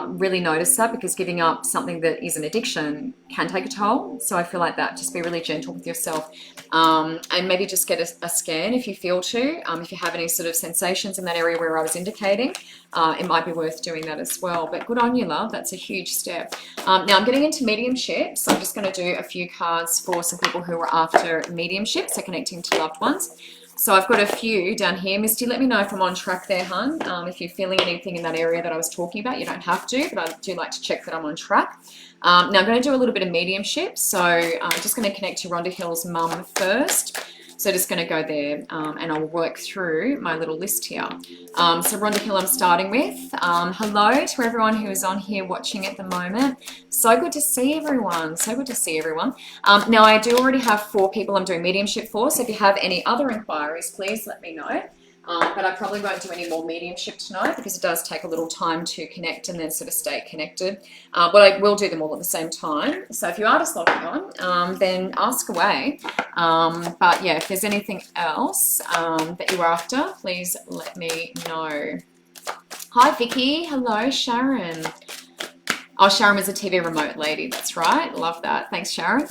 Really notice that because giving up something that is an addiction can take a toll. So I feel like that. Just be really gentle with yourself. And maybe just get a scan if you feel to. If you have any sort of sensations in that area where I was indicating, it might be worth doing that as well. But good on you, love. That's a huge step. Now I'm getting into mediumship. So I'm just going to do a few cards for some people who are after mediumship, so connecting to loved ones. So I've got a few down here. Misty, let me know if I'm on track there, hun. If you're feeling anything in that area that I was talking about, you don't have to, but I do like to check that I'm on track. Now I'm going to do a little bit of mediumship. So I'm just going to connect to Rhonda Hill's mum first. So just going to go there and I'll work through my little list here. So Rhonda Hill I'm starting with. Hello to everyone who is on here watching at the moment. So good to see everyone. So good to see everyone. Now I do already have 4 people I'm doing mediumship for, so if you have any other inquiries, please let me know. But I probably won't do any more mediumship tonight because it does take a little time to connect and then sort of stay connected. But I will do them all at the same time. So if you are just logging on, then ask away. But yeah, if there's anything else that you're after, please let me know. Hi, Vicky. Hello, Sharon. Oh, Sharon is a TV remote lady. That's right. Love that. Thanks, Sharon.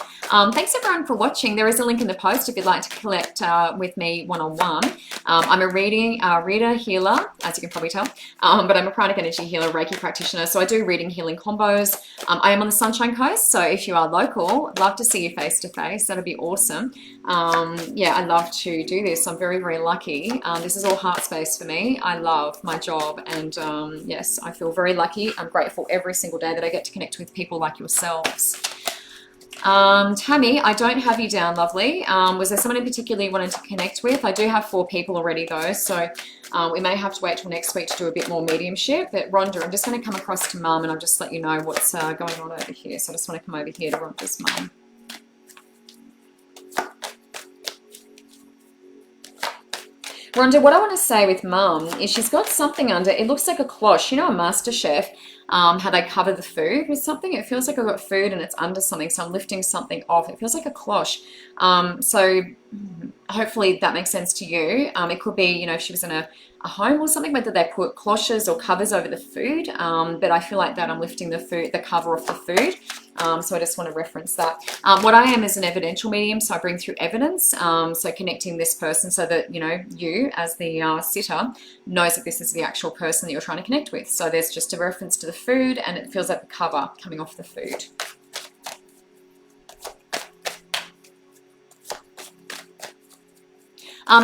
Thanks, everyone, for watching. There is a link in the post if you'd like to collect with me one-on-one. I'm a reader, healer, as you can probably tell, but I'm a pranic energy healer, Reiki practitioner. So I do reading, healing combos. I am on the Sunshine Coast, so if you are local, I'd love to see you face-to-face. That'd be awesome. Yeah, I love to do this. I'm very, very lucky. This is all heart space for me. I love my job, and yes, I feel very lucky. I'm grateful every single day that I get to connect with people like yourselves. Tammy, I don't have you down, lovely. Was there someone in particular you wanted to connect with? I do have 4 people already though, so we may have to wait till next week to do a bit more mediumship. But Rhonda, I'm just going to come across to Mum and I'll just let you know what's going on over here. So I just want to come over here to Rhonda's mum. Rhonda, what I want to say with Mum is she's got something under, it looks like a cloche. You know, a master chef, how they cover the food with something? It feels like I've got food and it's under something, so I'm lifting something off. It feels like a cloche. So hopefully that makes sense to you. It could be, you know, if she was in a home or something, whether they put cloches or covers over the food. But I feel like that I'm lifting the cover off the food. So I just want to reference that. What I am is an evidential medium, so I bring through evidence. So connecting this person so that, you know, you as the sitter knows that this is the actual person that you're trying to connect with. So there's just a reference to the food and it feels like the cover coming off the food.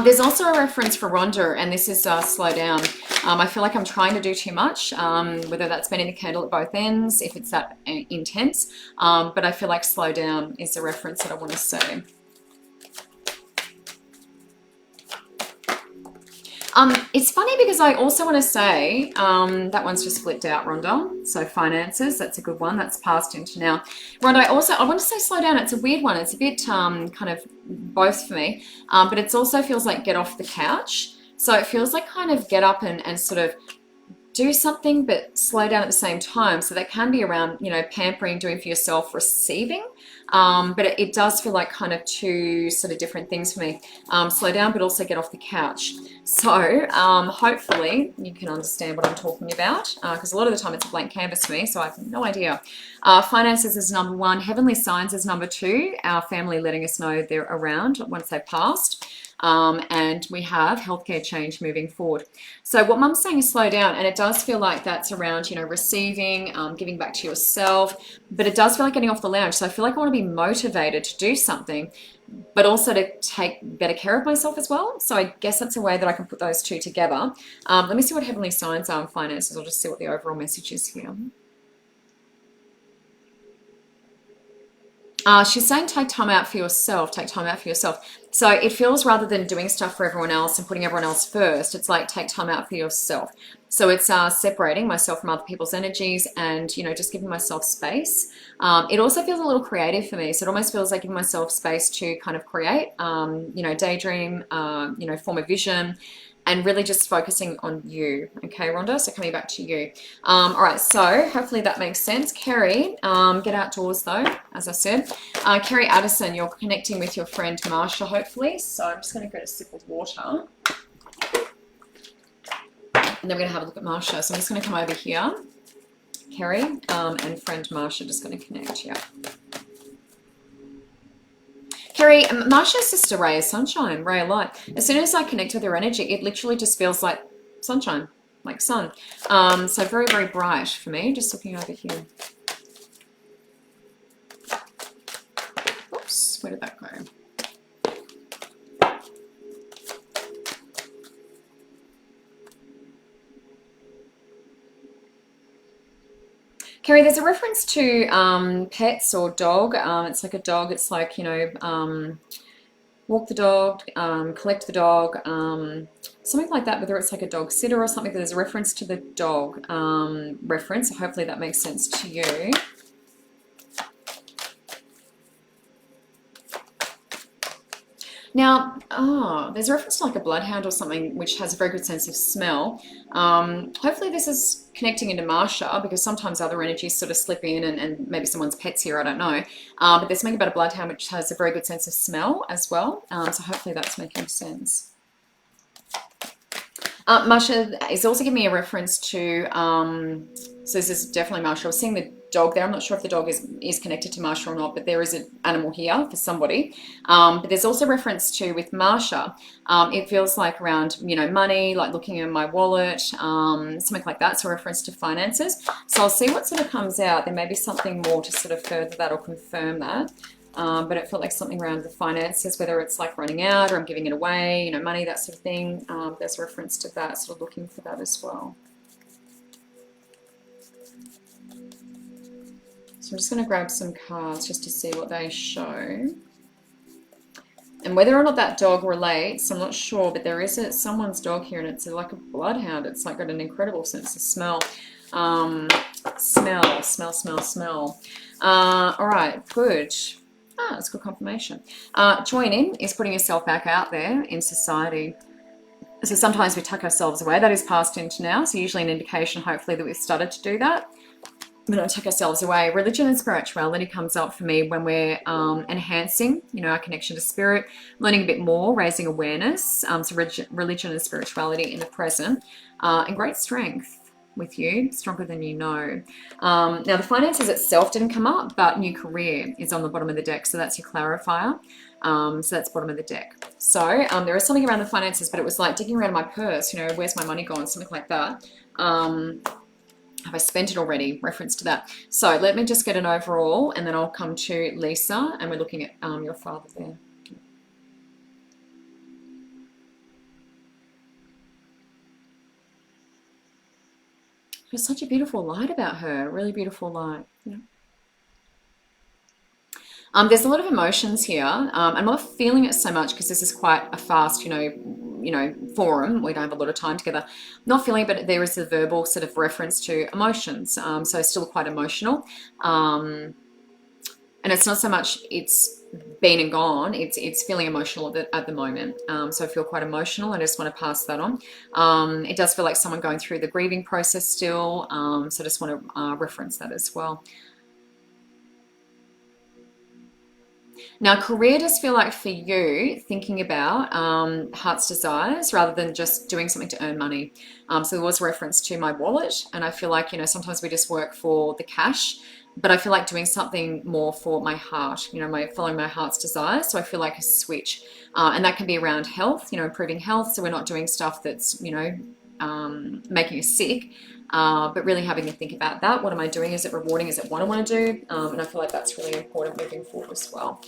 There's also a reference for Rhonda, and this is slow down. I feel like I'm trying to do too much, whether that's bending the candle at both ends, if it's that intense, but I feel like slow down is the reference that I want to say. It's funny because I also want to say, that one's just flipped out, Rhonda. So finances, that's a good one. That's passed into now. Rhonda, I want to say slow down. It's a weird one. It's a bit kind of both for me, but it also feels like get off the couch. So it feels like kind of get up and sort of do something, but slow down at the same time. So that can be around, you know, pampering, doing for yourself, receiving. But it does feel like kind of 2 sort of different things for me. Slow down, but also get off the couch. So hopefully you can understand what I'm talking about, because a lot of the time it's a blank canvas for me, so I have no idea. Finances is number 1. Heavenly signs is number 2. Our family letting us know they're around once they've passed. And we have healthcare change moving forward. So what Mum's saying is slow down, and it does feel like that's around, you know, receiving, giving back to yourself, but it does feel like getting off the lounge. So I feel like I want to be motivated to do something, but also to take better care of myself as well. So I guess that's a way that I can put those 2 together. Let me see what heavenly signs are in finances. I'll just see what the overall message is here. She's saying take time out for yourself, take time out for yourself. So it feels, rather than doing stuff for everyone else and putting everyone else first, it's like take time out for yourself. So it's separating myself from other people's energies and, you know, just giving myself space. It also feels a little creative for me. So it almost feels like giving myself space to kind of create, you know, daydream, you know, form a vision, and really just focusing on you. Okay, Rhonda, so coming back to you. All right, so hopefully that makes sense. Kerry, get outdoors though, as I said. Kerry Addison, you're connecting with your friend Marsha, hopefully. So I'm just going to get a sip of water. And then we're going to have a look at Marsha. So I'm just going to come over here. Kerry and friend Marsha, just going to connect, yeah. Kerry, Marsha's sister ray of sunshine, ray of light. As soon as I connect with her energy, it literally just feels like sunshine, like sun. So very, very bright for me. Just looking over here. Oops, where did that go? Kerry, there's a reference to pets or dog. It's like a dog. It's like, you know, walk the dog, collect the dog, something like that, whether it's like a dog sitter or something. There's a reference to the dog reference. So hopefully that makes sense to you. Now, there's a reference to like a bloodhound or something which has a very good sense of smell. Hopefully this is connecting into Marsha, because sometimes other energies sort of slip in, and maybe someone's pet's here, I don't know. But there's something about a bloodhound which has a very good sense of smell as well. So hopefully that's making sense. Marsha is also giving me a reference to, so this is definitely Marsha. I was seeing the dog there. I'm not sure if the dog is connected to Marsha or not, but there is an animal here for somebody. But there's also reference to, with Marsha, it feels like around, money, like looking in my wallet, something like that. So a reference to finances. So I'll see what sort of comes out. There may be something more to sort of further that or confirm that. But it felt like something around the finances, whether it's like running out or I'm giving it away, money, that sort of thing. There's a reference to that, sort of looking for that as well. So I'm just going to grab some cards just to see what they show. And whether or not that dog relates, I'm not sure, but there is someone's dog here, and it's like a bloodhound. It's like got an incredible sense of smell. Smell. All right, good. That's good confirmation. Joining is putting yourself back out there in society. So sometimes we tuck ourselves away. That is past into now. So usually an indication, hopefully, that we've started to do that. We don't tuck ourselves away. Religion and spirituality comes up for me when we're enhancing, our connection to spirit, learning a bit more, raising awareness. So religion and spirituality in the present, and great strength with you, stronger than you know. Now the finances itself didn't come up, but new career is on the bottom of the deck, so that's your clarifier. So that's bottom of the deck. So there is something around the finances, but it was like digging around my purse, where's my money gone, something like that. Have I spent it already? Reference to that. So let me just get an overall, and then I'll come to Lisa, and we're looking at your father there. There's such a beautiful light about her, really beautiful light. There's a lot of emotions here. I'm not feeling it so much because this is quite a fast, forum. We don't have a lot of time together. Not feeling it, but there is a verbal sort of reference to emotions. So still quite emotional. And it's not so much it's been and gone. It's feeling emotional at the moment. So I feel quite emotional. I just want to pass that on. It does feel like someone going through the grieving process still. So I just want to reference that as well. Now, career does feel like for you thinking about heart's desires rather than just doing something to earn money. So there was reference to my wallet, and I feel like, sometimes we just work for the cash, but I feel like doing something more for my heart, following my heart's desires. So I feel like a switch, and that can be around health, improving health. So we're not doing stuff that's, making us sick. But really having to think about that. What am I doing? Is it rewarding? Is it what I want to do? And I feel like that's really important moving forward as well.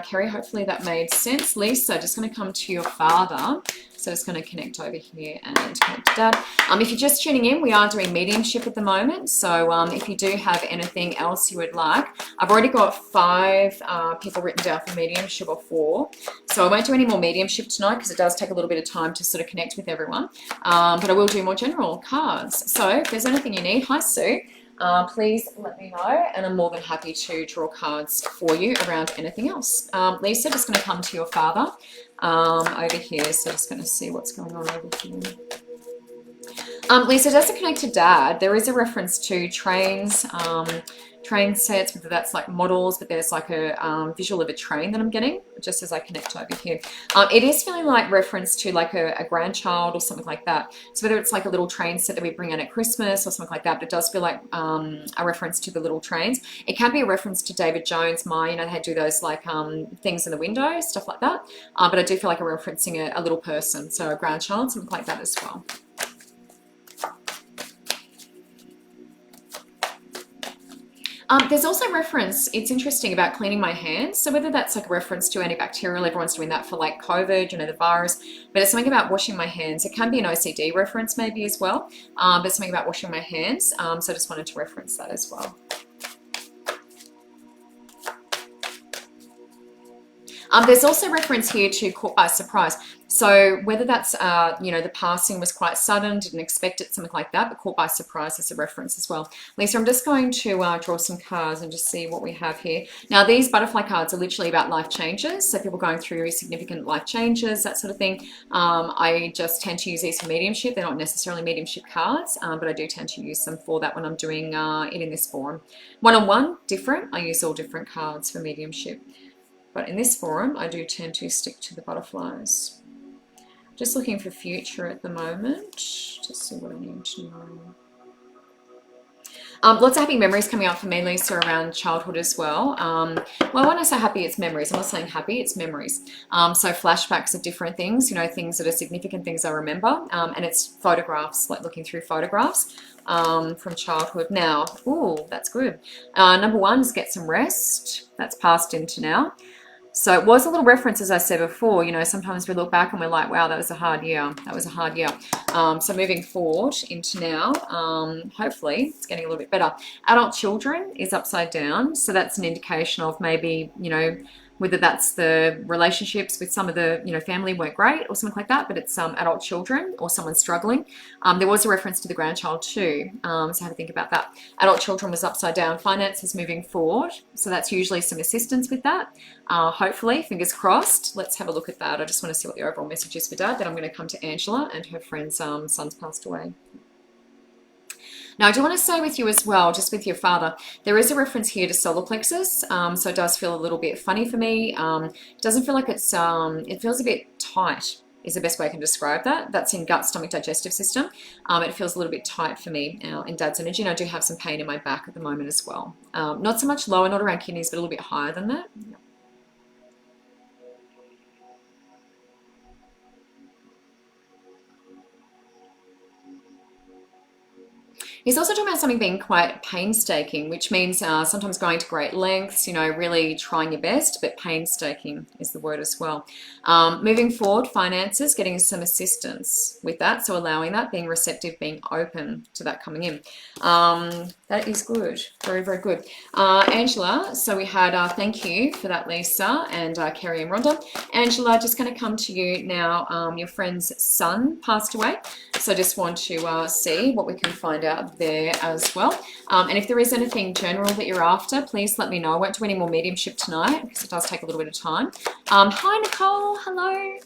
Kerry, hopefully that made sense. Lisa, just going to come to your father. So just going to connect over here and connect to Dad. If you're just tuning in, we are doing mediumship at the moment. So if you do have anything else you would like, I've already got 5 people written down for mediumship, or 4. So I won't do any more mediumship tonight because it does take a little bit of time to sort of connect with everyone. But I will do more general cards. So if there's anything you need, hi Sue, please let me know, and I'm more than happy to draw cards for you around anything else. Lisa, just going to come to your father over here, so just going to see what's going on over here. Lisa, doesn't connect to Dad. There is a reference to trains, train sets, whether that's like models, but there's like a visual of a train that I'm getting just as I connect over here. It is feeling like reference to like a grandchild or something like that. So whether it's like a little train set that we bring in at Christmas or something like that, but it does feel like a reference to the little trains. It can be a reference to David Jones, they do those like things in the window, stuff like that. But I do feel like I'm referencing a little person, so a grandchild, something like that as well. There's also reference, it's interesting, about cleaning my hands. So whether that's like a reference to antibacterial, everyone's doing that for like COVID, the virus, but it's something about washing my hands. It can be an OCD reference maybe as well, but something about washing my hands. So I just wanted to reference that as well. There's also reference here to caught by surprise. So whether that's, you know, the passing was quite sudden, didn't expect it, something like that, but caught by surprise is a reference as well. Lisa, I'm just going to draw some cards and just see what we have here. Now, these butterfly cards are literally about life changes. So people going through significant life changes, that sort of thing. I just tend to use these for mediumship. They're not necessarily mediumship cards, but I do tend to use them for that when I'm doing it in this forum. One-on-one, different. I use all different cards for mediumship. But in this forum, I do tend to stick to the butterflies. Just looking for future at the moment to see what I need to know. Lots of happy memories coming up for me, Lisa, around childhood as well. Well, when I say happy, it's memories. I'm not saying happy, it's memories. So flashbacks of different things, you know, things that are significant, things I remember. And it's photographs, like looking through photographs from childhood. Now, ooh, that's good. Number one is get some rest. That's passed into now. So it was a little reference, as I said before, you know, sometimes we look back and we're like, wow, that was a hard year. That was a hard year. So moving forward into now, hopefully it's getting a little bit better. Adult children is upside down. So that's an indication of maybe, you know, whether that's the relationships with some of the, you know, family weren't great or something like that, but it's adult children or someone struggling. There was a reference to the grandchild too, so have a think about that. Adult children was upside down. Finances moving forward, so that's usually some assistance with that. Hopefully, fingers crossed. Let's have a look at that. I just want to see what the overall message is for Dad. Then I'm going to come to Angela, and her friend's son's passed away. Now, I do want to say with you as well, just with your father, there is a reference here to solar plexus, so it does feel a little bit funny for me. It doesn't feel like it's, it feels a bit tight is the best way I can describe that. That's in gut, stomach, digestive system. It feels a little bit tight for me in Dad's energy, and I do have some pain in my back at the moment as well. Not so much lower, not around kidneys, but a little bit higher than that. He's also talking about something being quite painstaking, which means sometimes going to great lengths, you know, really trying your best, but painstaking is the word as well. Moving forward, finances, getting some assistance with that. So allowing that, being receptive, being open to that coming in. That is good. Very, very good. Angela, so we had thank you for that, Lisa, and Kerry and Rhonda. Angela, just going to come to you now. Your friend's son passed away. So I just want to see what we can find out there as well. And if there is anything general that you're after, please let me know. I won't do any more mediumship tonight because it does take a little bit of time. Hi, Nicole. Hello.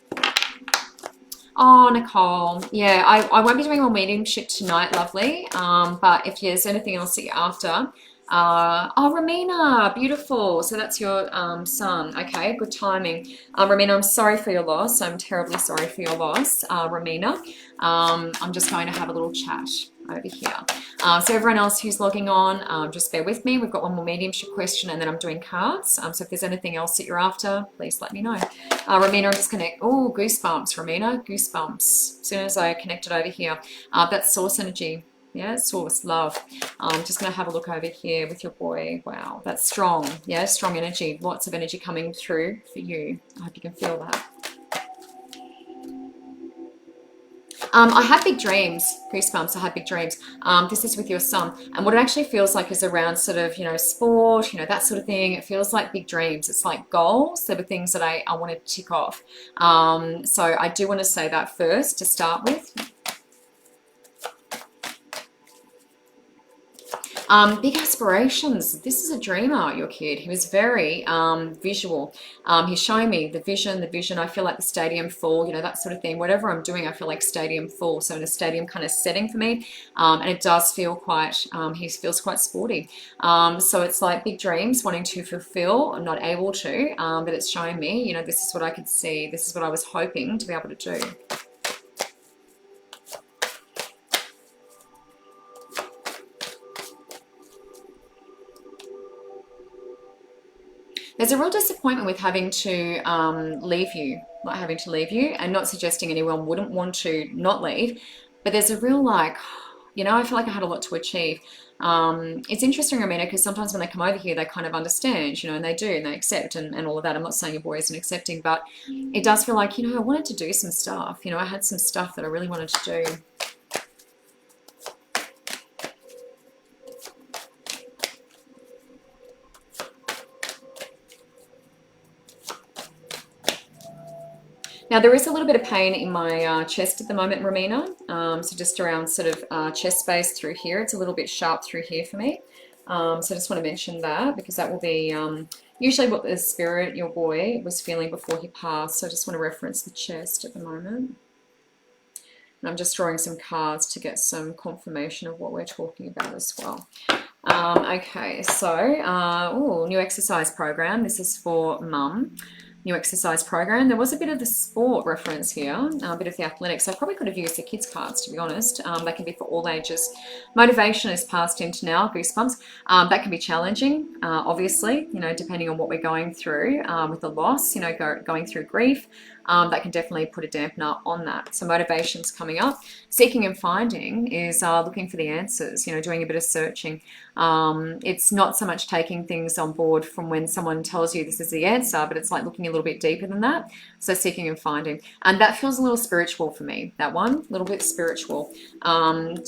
Oh, Nicole. Yeah, I won't be doing more mediumship tonight, lovely. But if there's anything else that you're after, oh, Ramina, beautiful. So that's your son. Okay, good timing. Ramina, I'm sorry for your loss. I'm terribly sorry for your loss, Ramina. I'm just going to have a little chat over here. So everyone else who's logging on, just bear with me. We've got one more mediumship question and then I'm doing cards. So if there's anything else that you're after, please let me know. Ramina, I'm just going to, oh, goosebumps, Ramina, goosebumps. As soon as I connected over here, that's source energy. Yeah, source, love. I'm just going to have a look over here with your boy. Wow, that's strong. Yeah, strong energy. Lots of energy coming through for you. I hope you can feel that. I had big dreams, goosebumps, I had big dreams. This is with your son. And what it actually feels like is around sort of, you know, sport, you know, that sort of thing. It feels like big dreams. It's like goals. There were things that I wanted to tick off. So I do want to say that first to start with. Big aspirations. This is a dreamer, your kid. He was very visual. He's showing me the vision. I feel like the stadium full, you know, that sort of thing. Whatever I'm doing, I feel like stadium full. So in a stadium kind of setting for me. And it does feel quite, he feels quite sporty. So it's like big dreams, wanting to fulfill. I'm not able to, but it's showing me, you know, this is what I could see. This is what I was hoping to be able to do. There's a real disappointment with having to leave you, not having to leave you, and not suggesting anyone wouldn't want to not leave, but there's a real like, you know, I feel like I had a lot to achieve. It's interesting, Ramina, because sometimes when they come over here, they kind of understand, you know, and they do, and they accept and all of that. I'm not saying your boy isn't accepting, but it does feel like, you know, I wanted to do some stuff. You know, I had some stuff that I really wanted to do. Now there is a little bit of pain in my chest at the moment, Romina. So just around sort of chest space through here. It's a little bit sharp through here for me. So I just want to mention that because that will be usually what the spirit, your boy, was feeling before he passed. So I just want to reference the chest at the moment. And I'm just drawing some cards to get some confirmation of what we're talking about as well. Okay, so new exercise program. This is for mum. New exercise program. There was a bit of the sport reference here, a bit of the athletics. I probably could have used the kids cards, to be honest. They can be for all ages. Motivation is passed into now, goosebumps. That can be challenging, obviously, you know, depending on what we're going through with the loss, you know, going through grief. That can definitely put a dampener on that. So motivation's coming up. Seeking and finding is looking for the answers, you know, doing a bit of searching. It's not so much taking things on board from when someone tells you this is the answer, but it's like looking a little bit deeper than that. So seeking and finding. And that feels a little spiritual for me, that one, a little bit spiritual.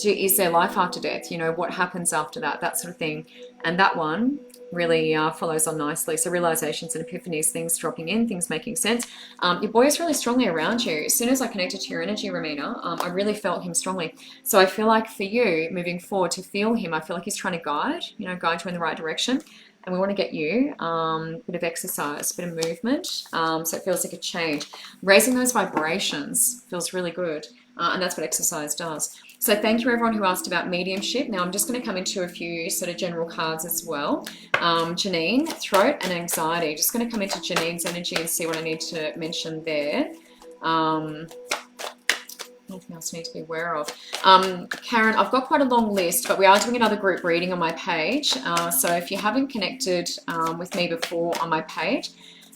Is there life after death? You know, what happens after that? That sort of thing. And that one really follows on nicely. So realizations and epiphanies, things dropping in, things making sense. Your boy is really strongly around you. As soon as I connected to your energy, Romina, I really felt him strongly. So I feel like for you, moving forward, to feel him, I feel like he's trying to guide you in the right direction. And we want to get you a bit of exercise, a bit of movement. So it feels like a change. Raising those vibrations feels really good. And that's what exercise does. So thank you everyone who asked about mediumship. Now I'm just going to come into a few sort of general cards as well. Janine, throat and anxiety. Just going to come into Janine's energy and see what I need to mention there. Anything else I need to be aware of? Karen, I've got quite a long list, but we are doing another group reading on my page. So if you haven't connected with me before on my page,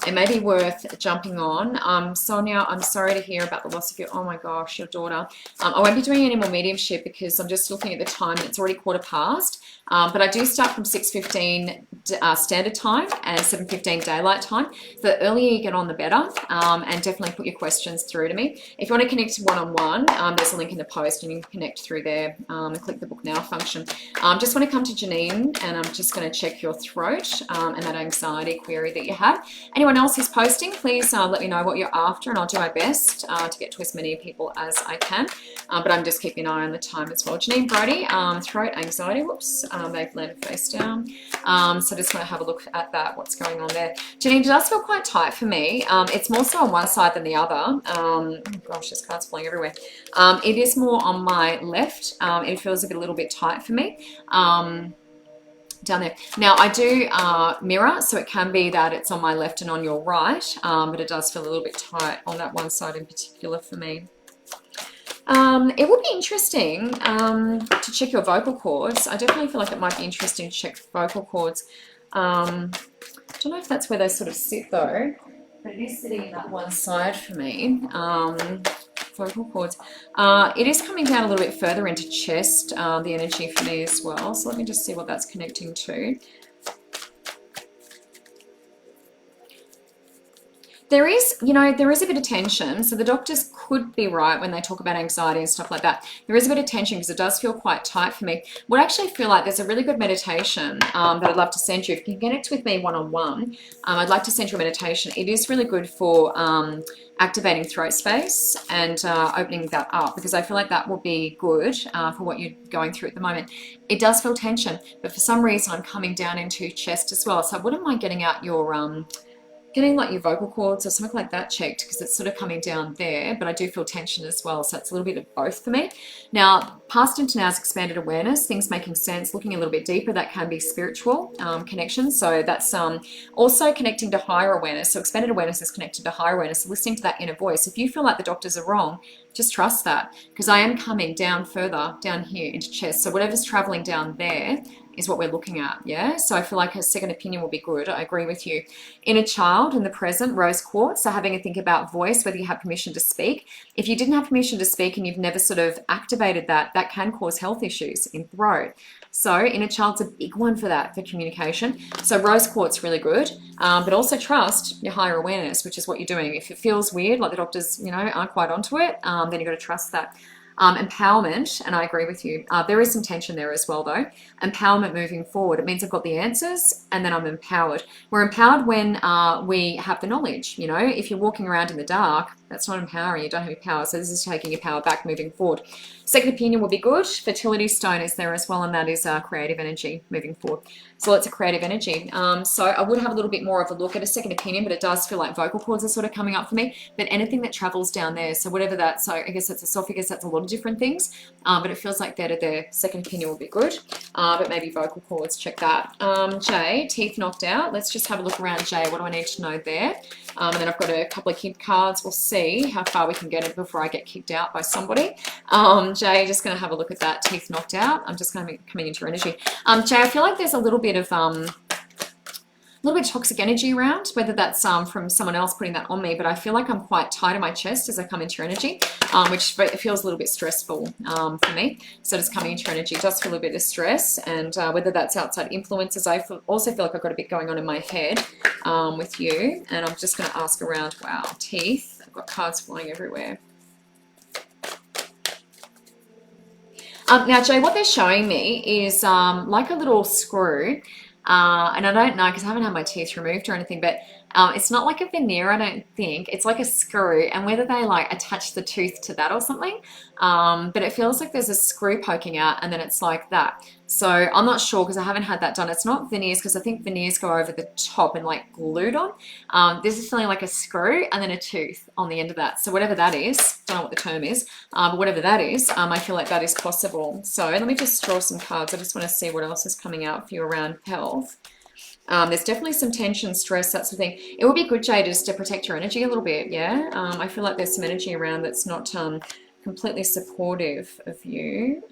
it may be worth jumping on. Sonia, I'm sorry to hear about the loss of your, oh my gosh, your daughter. I won't be doing any more mediumship because I'm just looking at the time and it's already 1:15. But I do start from 6:15 standard time and 7:15 daylight time. The earlier you get on, the better. And definitely put your questions through to me. If you want to connect one-on-one, there's a link in the post and you can connect through there and click the book now function. Just want to come to Janine and I'm just going to check your throat and that anxiety query that you have. Anyone else who's posting, please let me know what you're after and I'll do my best to get to as many people as I can. But I'm just keeping an eye on the time as well. Janine Brody, throat anxiety, whoops, they've landed face down. So just want to have a look at that, what's going on there. Janine, it does feel quite tight for me. It's more so on one side than the other. Oh gosh, this card's flying everywhere. It is more on my left. It feels a little bit tight for me. Down there. Now I do mirror, so it can be that it's on my left and on your right, but it does feel a little bit tight on that one side in particular for me. It would be interesting to check your vocal cords. I definitely feel like it might be interesting to check vocal cords. I don't know if that's where they sort of sit though, but it is sitting in that one side for me. Vocal cords. It is coming down a little bit further into chest, the energy for me as well. So let me just see what that's connecting to. There is, there is a bit of tension. So the doctors could be right when they talk about anxiety and stuff like that. There is a bit of tension because it does feel quite tight for me. Would actually feel like there's a really good meditation that I'd love to send you. If you can connect with me one-on-one, I'd like to send you a meditation. It is really good for activating throat space and opening that up because I feel like that will be good for what you're going through at the moment. It does feel tension, but for some reason I'm coming down into chest as well. So I wouldn't mind getting out your getting like your vocal cords or something like that checked because it's sort of coming down there, but I do feel tension as well. So it's a little bit of both for me. Now, past into now is expanded awareness, things making sense, looking a little bit deeper. That can be spiritual connection. So that's also connecting to higher awareness. So expanded awareness is connected to higher awareness. So listening to that inner voice. If you feel like the doctors are wrong, just trust that because I am coming down further down here into chest. So whatever's traveling down there is what we're looking at, yeah? So I feel like a second opinion will be good. I agree with you. Inner child in the present, rose quartz. So having a think about voice, whether you have permission to speak. If you didn't have permission to speak and you've never sort of activated that, that can cause health issues in throat. So inner child's a big one for that, for communication. So rose quartz, really good. But also trust your higher awareness, which is what you're doing. If it feels weird, like the doctors, aren't quite onto it, then you've got to trust that. Empowerment, and I agree with you. There is some tension there as well, though. Empowerment moving forward. It means I've got the answers, and then I'm empowered. We're empowered when we have the knowledge. If you're walking around in the dark, That's not empowering. You don't have your power. So this is taking your power back, moving forward. Second opinion will be good. Fertility stone is there as well, and that is creative energy moving forward. So it's a creative energy. So I would have a little bit more of a look at a second opinion, but it does feel like vocal cords are sort of coming up for me. But anything that travels down there, so whatever that, so I guess that's esophagus, that's a lot of different things. But it feels like there to there. Second opinion will be good. But maybe vocal cords, check that. Jay, teeth knocked out. Let's just have a look around Jay. What do I need to know there? And then I've got a couple of hint cards. We'll see how far we can get it before I get kicked out by somebody. Jay, just going to have a look at that. Teeth knocked out. I'm just going to be coming into your energy. Jay, I feel like there's a little bit of toxic energy around, whether that's from someone else putting that on me, but I feel like I'm quite tight in my chest as I come into your energy, which feels a little bit stressful for me. So just coming into your energy does feel a bit of stress, and whether that's outside influences, I also feel like I've got a bit going on in my head with you, and I'm just going to ask around. Wow, teeth. I've got cards flying everywhere. Now, Jay, what they're showing me is like a little screw. And I don't know because I haven't had my teeth removed or anything, but it's not like a veneer, I don't think. It's like a screw, and whether they like attach the tooth to that or something, but it feels like there's a screw poking out and then it's like that. So I'm not sure because I haven't had that done. It's not veneers because I think veneers go over the top and like glued on. This is feeling like a screw and then a tooth on the end of that. So whatever that is, don't know what the term is, but whatever that is, I feel like that is possible. So let me just draw some cards. I just want to see what else is coming out for you around health. There's definitely some tension, stress, that sort of thing. It would be good, Jay, just to protect your energy a little bit, yeah? I feel like there's some energy around that's not completely supportive of you.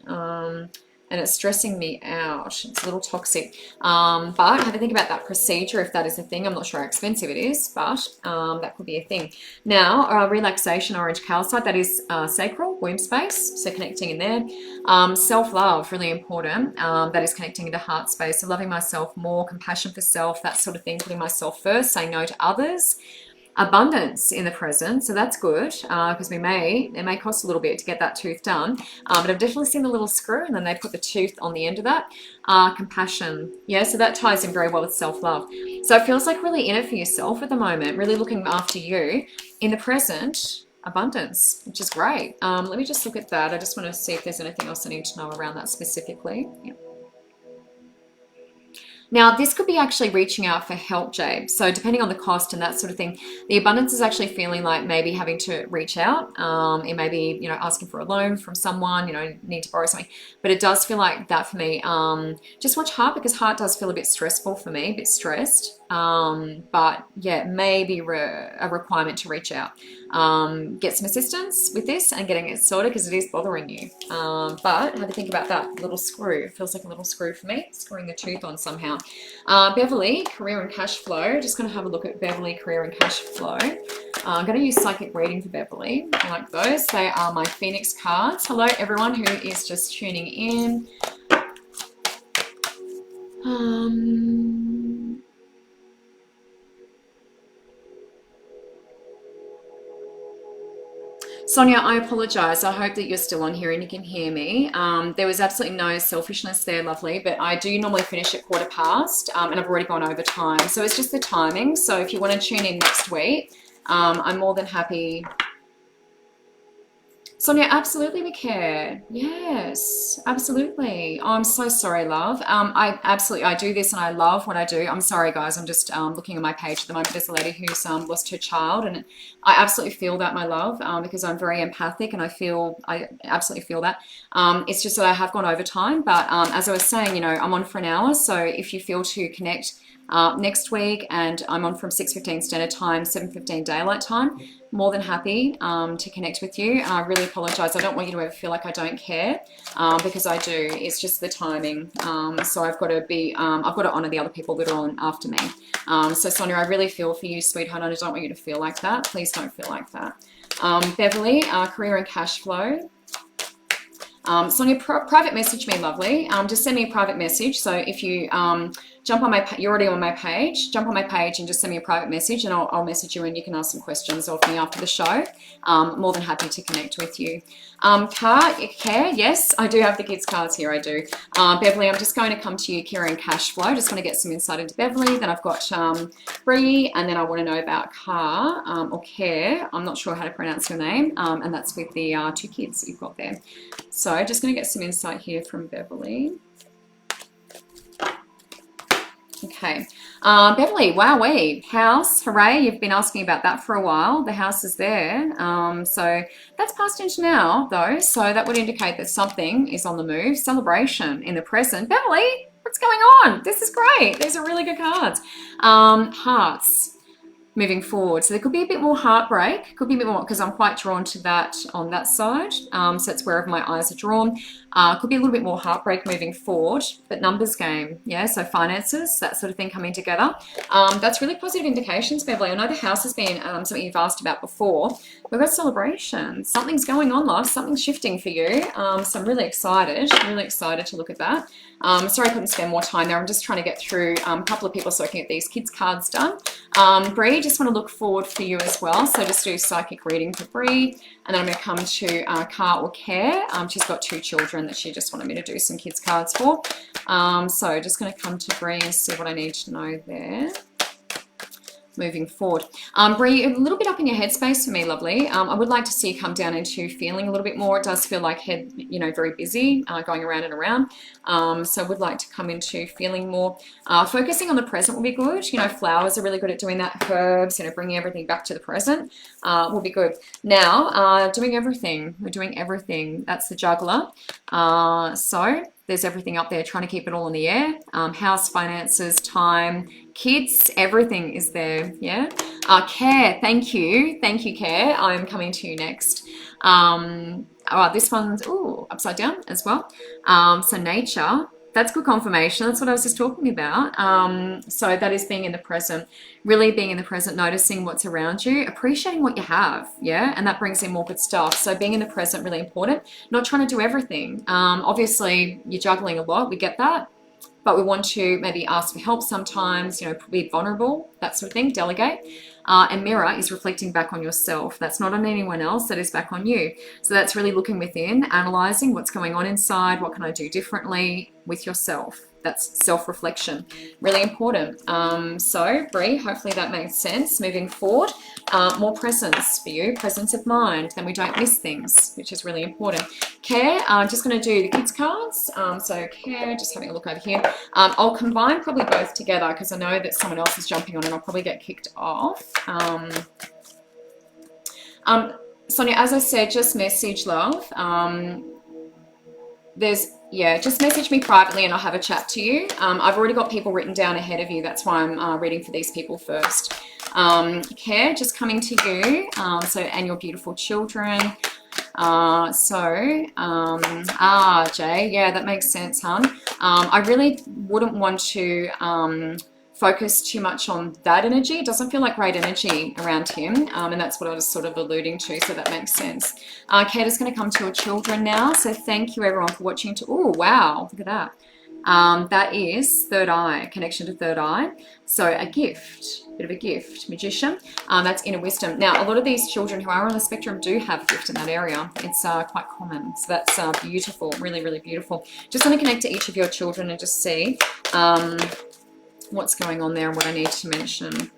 And it's stressing me out. It's a little toxic. But have a think about that procedure if that is a thing. I'm not sure how expensive it is, but that could be a thing. Now, relaxation, orange calcite, that is sacral, womb space, so connecting in there. Self-love, really important. That is connecting into heart space, so loving myself more, compassion for self, that sort of thing, putting myself first, saying no to others. Abundance in the present, so that's good because it may cost a little bit to get that tooth done, but I've definitely seen the little screw and then they put the tooth on the end of that. Compassion, yeah, so that ties in very well with self-love. So it feels like really in it for yourself at the moment, really looking after you in the present. Abundance, which is great. Let me just look at that. I just want to see if there's anything else I need to know around that specifically. Yeah. Now, this could be actually reaching out for help, Jay. So depending on the cost and that sort of thing, the abundance is actually feeling like maybe having to reach out. It may be, asking for a loan from someone, need to borrow something. But it does feel like that for me. Just watch heart because heart does feel a bit stressful for me, a bit stressed. But yeah, maybe a requirement to reach out. Get some assistance with this and getting it sorted because it is bothering you. But have a think about that little screw. It feels like a little screw for me, screwing the tooth on somehow. Beverly, career and cash flow. Just going to have a look at Beverly, career and cash flow. I'm going to use psychic reading for Beverly. I like those. They are my Phoenix cards. Hello, everyone who is just tuning in. Sonia, I apologise. I hope that you're still on here and you can hear me. There was absolutely no selfishness there, lovely, but I do normally finish at past, and I've already gone over time. So it's just the timing. So if you want to tune in next week, I'm more than happy. Sonia, absolutely we care. Yes, absolutely. Oh, I'm so sorry, love. I do this and I love what I do. I'm sorry, guys. I'm just looking at my page at the moment. There's a lady who's lost her child, and I absolutely feel that, my love, because I'm very empathic and I absolutely feel that. It's just that I have gone over time, but as I was saying, I'm on for an hour. So if you feel to connect next week, and I'm on from 6:15 standard time, 7:15 daylight time, more than happy to connect with you. And I really apologize. I don't want you to ever feel like I don't care, because I do. It's just the timing. So I've got to honor the other people that are on after me. So Sonia, I really feel for you, sweetheart. I don't want you to feel like that. Please don't feel like that. Beverly, career and cash flow. Sonia, private message me, lovely. Just send me a private message. So if you jump on you're already on my page, jump on my page and just send me a private message, and I'll message you and you can ask some questions of me after the show. More than happy to connect with you. Care, yes, I do have the kids cards here, I do. Beverly, I'm just going to come to you, Care and cash flow. Just want to get some insight into Beverly. Then I've got Bree, and then I want to know about or Care. I'm not sure how to pronounce your name, and that's with the 2 kids that you've got there. So just going to get some insight here from Beverly. Okay, Beverly, wowee, house, hooray, you've been asking about that for a while. The house is there, so that's past into now though, so that would indicate that something is on the move. Celebration in the present. Beverly, what's going on? This is great. These are really good cards. Hearts. Moving forward, so there could be a bit more heartbreak, could be a bit more, because I'm quite drawn to that on that side, so that's wherever my eyes are drawn. Could be a little bit more heartbreak moving forward, but numbers game, yeah, so finances, that sort of thing coming together. That's really positive indications, Beverly. I know the house has been something you've asked about before. We've got celebration, something's going on, love, something's shifting for you, so I'm really excited to look at that. Sorry I couldn't spend more time there. I'm just trying to get through a couple of people so I can get these kids cards done. Bree, just want to look forward for you as well. So just do psychic reading for Bree. And then I'm going to come to Car or Care. She's got 2 children that she just wanted me to do some kids cards for. So just going to come to Bree and see what I need to know there. Moving forward. Bree, a little bit up in your headspace for me, lovely. I would like to see you come down into feeling a little bit more. It does feel like head, you know, very busy, going around and around. So I would like to come into feeling more. Focusing on the present will be good. You know, flowers are really good at doing that. Herbs, you know, bringing everything back to the present will be good. Now, doing everything. We're doing everything. That's the juggler. So there's everything up there, trying to keep it all in the air. House, finances, time, kids, everything is there, yeah? Care, thank you, Care. I'm coming to you next. This one's, upside down as well. So nature, that's good confirmation. That's what I was just talking about. So that is being in the present, really being in the present, noticing what's around you, appreciating what you have, yeah? And that brings in more good stuff. So being in the present, really important. Not trying to do everything. Obviously, you're juggling a lot. We get that. But we want to maybe ask for help sometimes, you know, be vulnerable, that sort of thing, delegate. And mirror is reflecting back on yourself. That's not on anyone else, that is back on you. So that's really looking within, analysing what's going on inside, what can I do differently with yourself. That's self-reflection, really important. So Bree, hopefully that makes sense. Moving forward, more presence for you, presence of mind, then we don't miss things, which is really important. Care, I'm just going to do the kids cards. So Care, just having a look over here. I'll combine probably both together because I know that someone else is jumping on and I'll probably get kicked off. Sonia, as I said, just message, love. Just message me privately and I'll have a chat to you. I've already got people written down ahead of you. That's why I'm reading for these people first. Care, just coming to you. And your beautiful children. Jay, yeah, that makes sense, hon. I really wouldn't want to focus too much on that energy. It doesn't feel like great energy around him, and that's what I was sort of alluding to, so that makes sense. Kate is going to come to your children now, so thank you everyone for watching. Oh wow, look at that. That is third eye, connection to third eye. So a gift, bit of a gift, magician. That's inner wisdom. Now, a lot of these children who are on the spectrum do have a gift in that area. It's quite common. So that's beautiful, really, really beautiful. Just want to connect to each of your children and just see what's going on there and what I need to mention.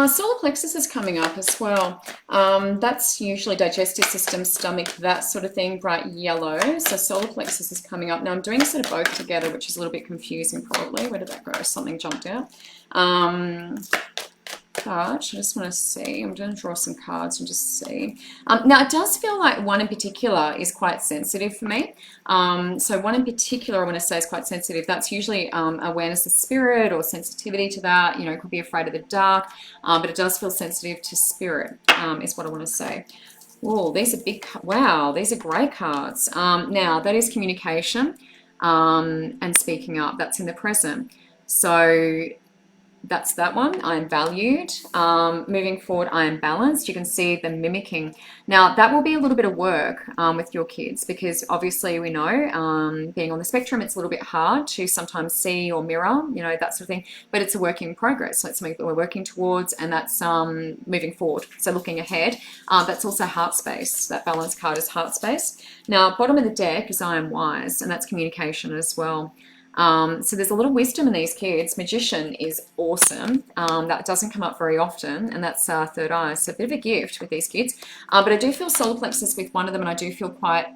Solar plexus is coming up as well. That's usually digestive system, stomach, that sort of thing, bright yellow. So solar plexus is coming up. Now I'm doing sort of both together, which is a little bit confusing probably. Where did that go? Something jumped out. But I just want to see. I'm going to draw some cards and just see. Now, it does feel like one in particular is quite sensitive for me. So one in particular I want to say is quite sensitive. That's usually awareness of spirit or sensitivity to that. You know, it could be afraid of the dark, but it does feel sensitive to spirit is what I want to say. Oh, these are big. Wow, these are great cards. Now, that is communication and speaking up. That's in the present. So that's that one. I am valued. Moving forward, I am balanced. You can see the mimicking. Now, that will be a little bit of work with your kids, because obviously we know being on the spectrum, it's a little bit hard to sometimes see or mirror, that sort of thing. But it's a work in progress. So it's something that we're working towards, and that's moving forward. So looking ahead. That's also heart space. That balance card is heart space. Now, bottom of the deck is I am wise, and that's communication as well. So there's a lot of wisdom in these kids. Magician is awesome. That doesn't come up very often, and that's third eye. So a bit of a gift with these kids. But I do feel solar plexus with one of them, and I do feel quite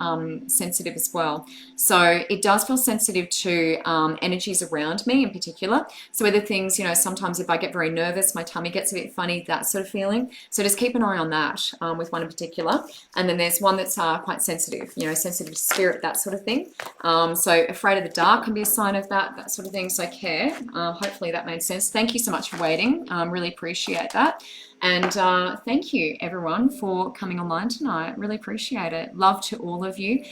sensitive as well. So it does feel sensitive to energies around me in particular. So other things, sometimes if I get very nervous, my tummy gets a bit funny, that sort of feeling. So just keep an eye on that with one in particular. And then there's one that's quite sensitive, sensitive to spirit, that sort of thing. So afraid of the dark can be a sign of that sort of thing. So care. Hopefully that made sense. Thank you so much for waiting. Really appreciate that. And thank you everyone for coming online tonight. Really appreciate it. Love to all of you.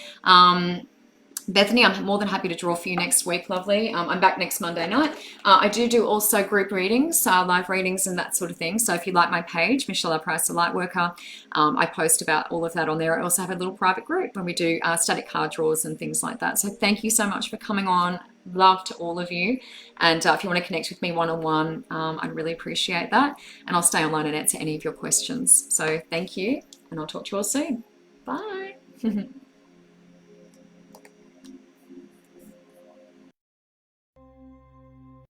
Bethany, I'm more than happy to draw for you next week, lovely. I'm back next Monday night. I do also group readings, live readings and that sort of thing. So if you like my page, Michelle R. Price, the Lightworker, I post about all of that on there. I also have a little private group when we do static card draws and things like that. So thank you so much for coming on. Love to all of you. And if you want to connect with me one-on-one, I'd really appreciate that. And I'll stay online and answer any of your questions. So thank you, and I'll talk to you all soon. Bye.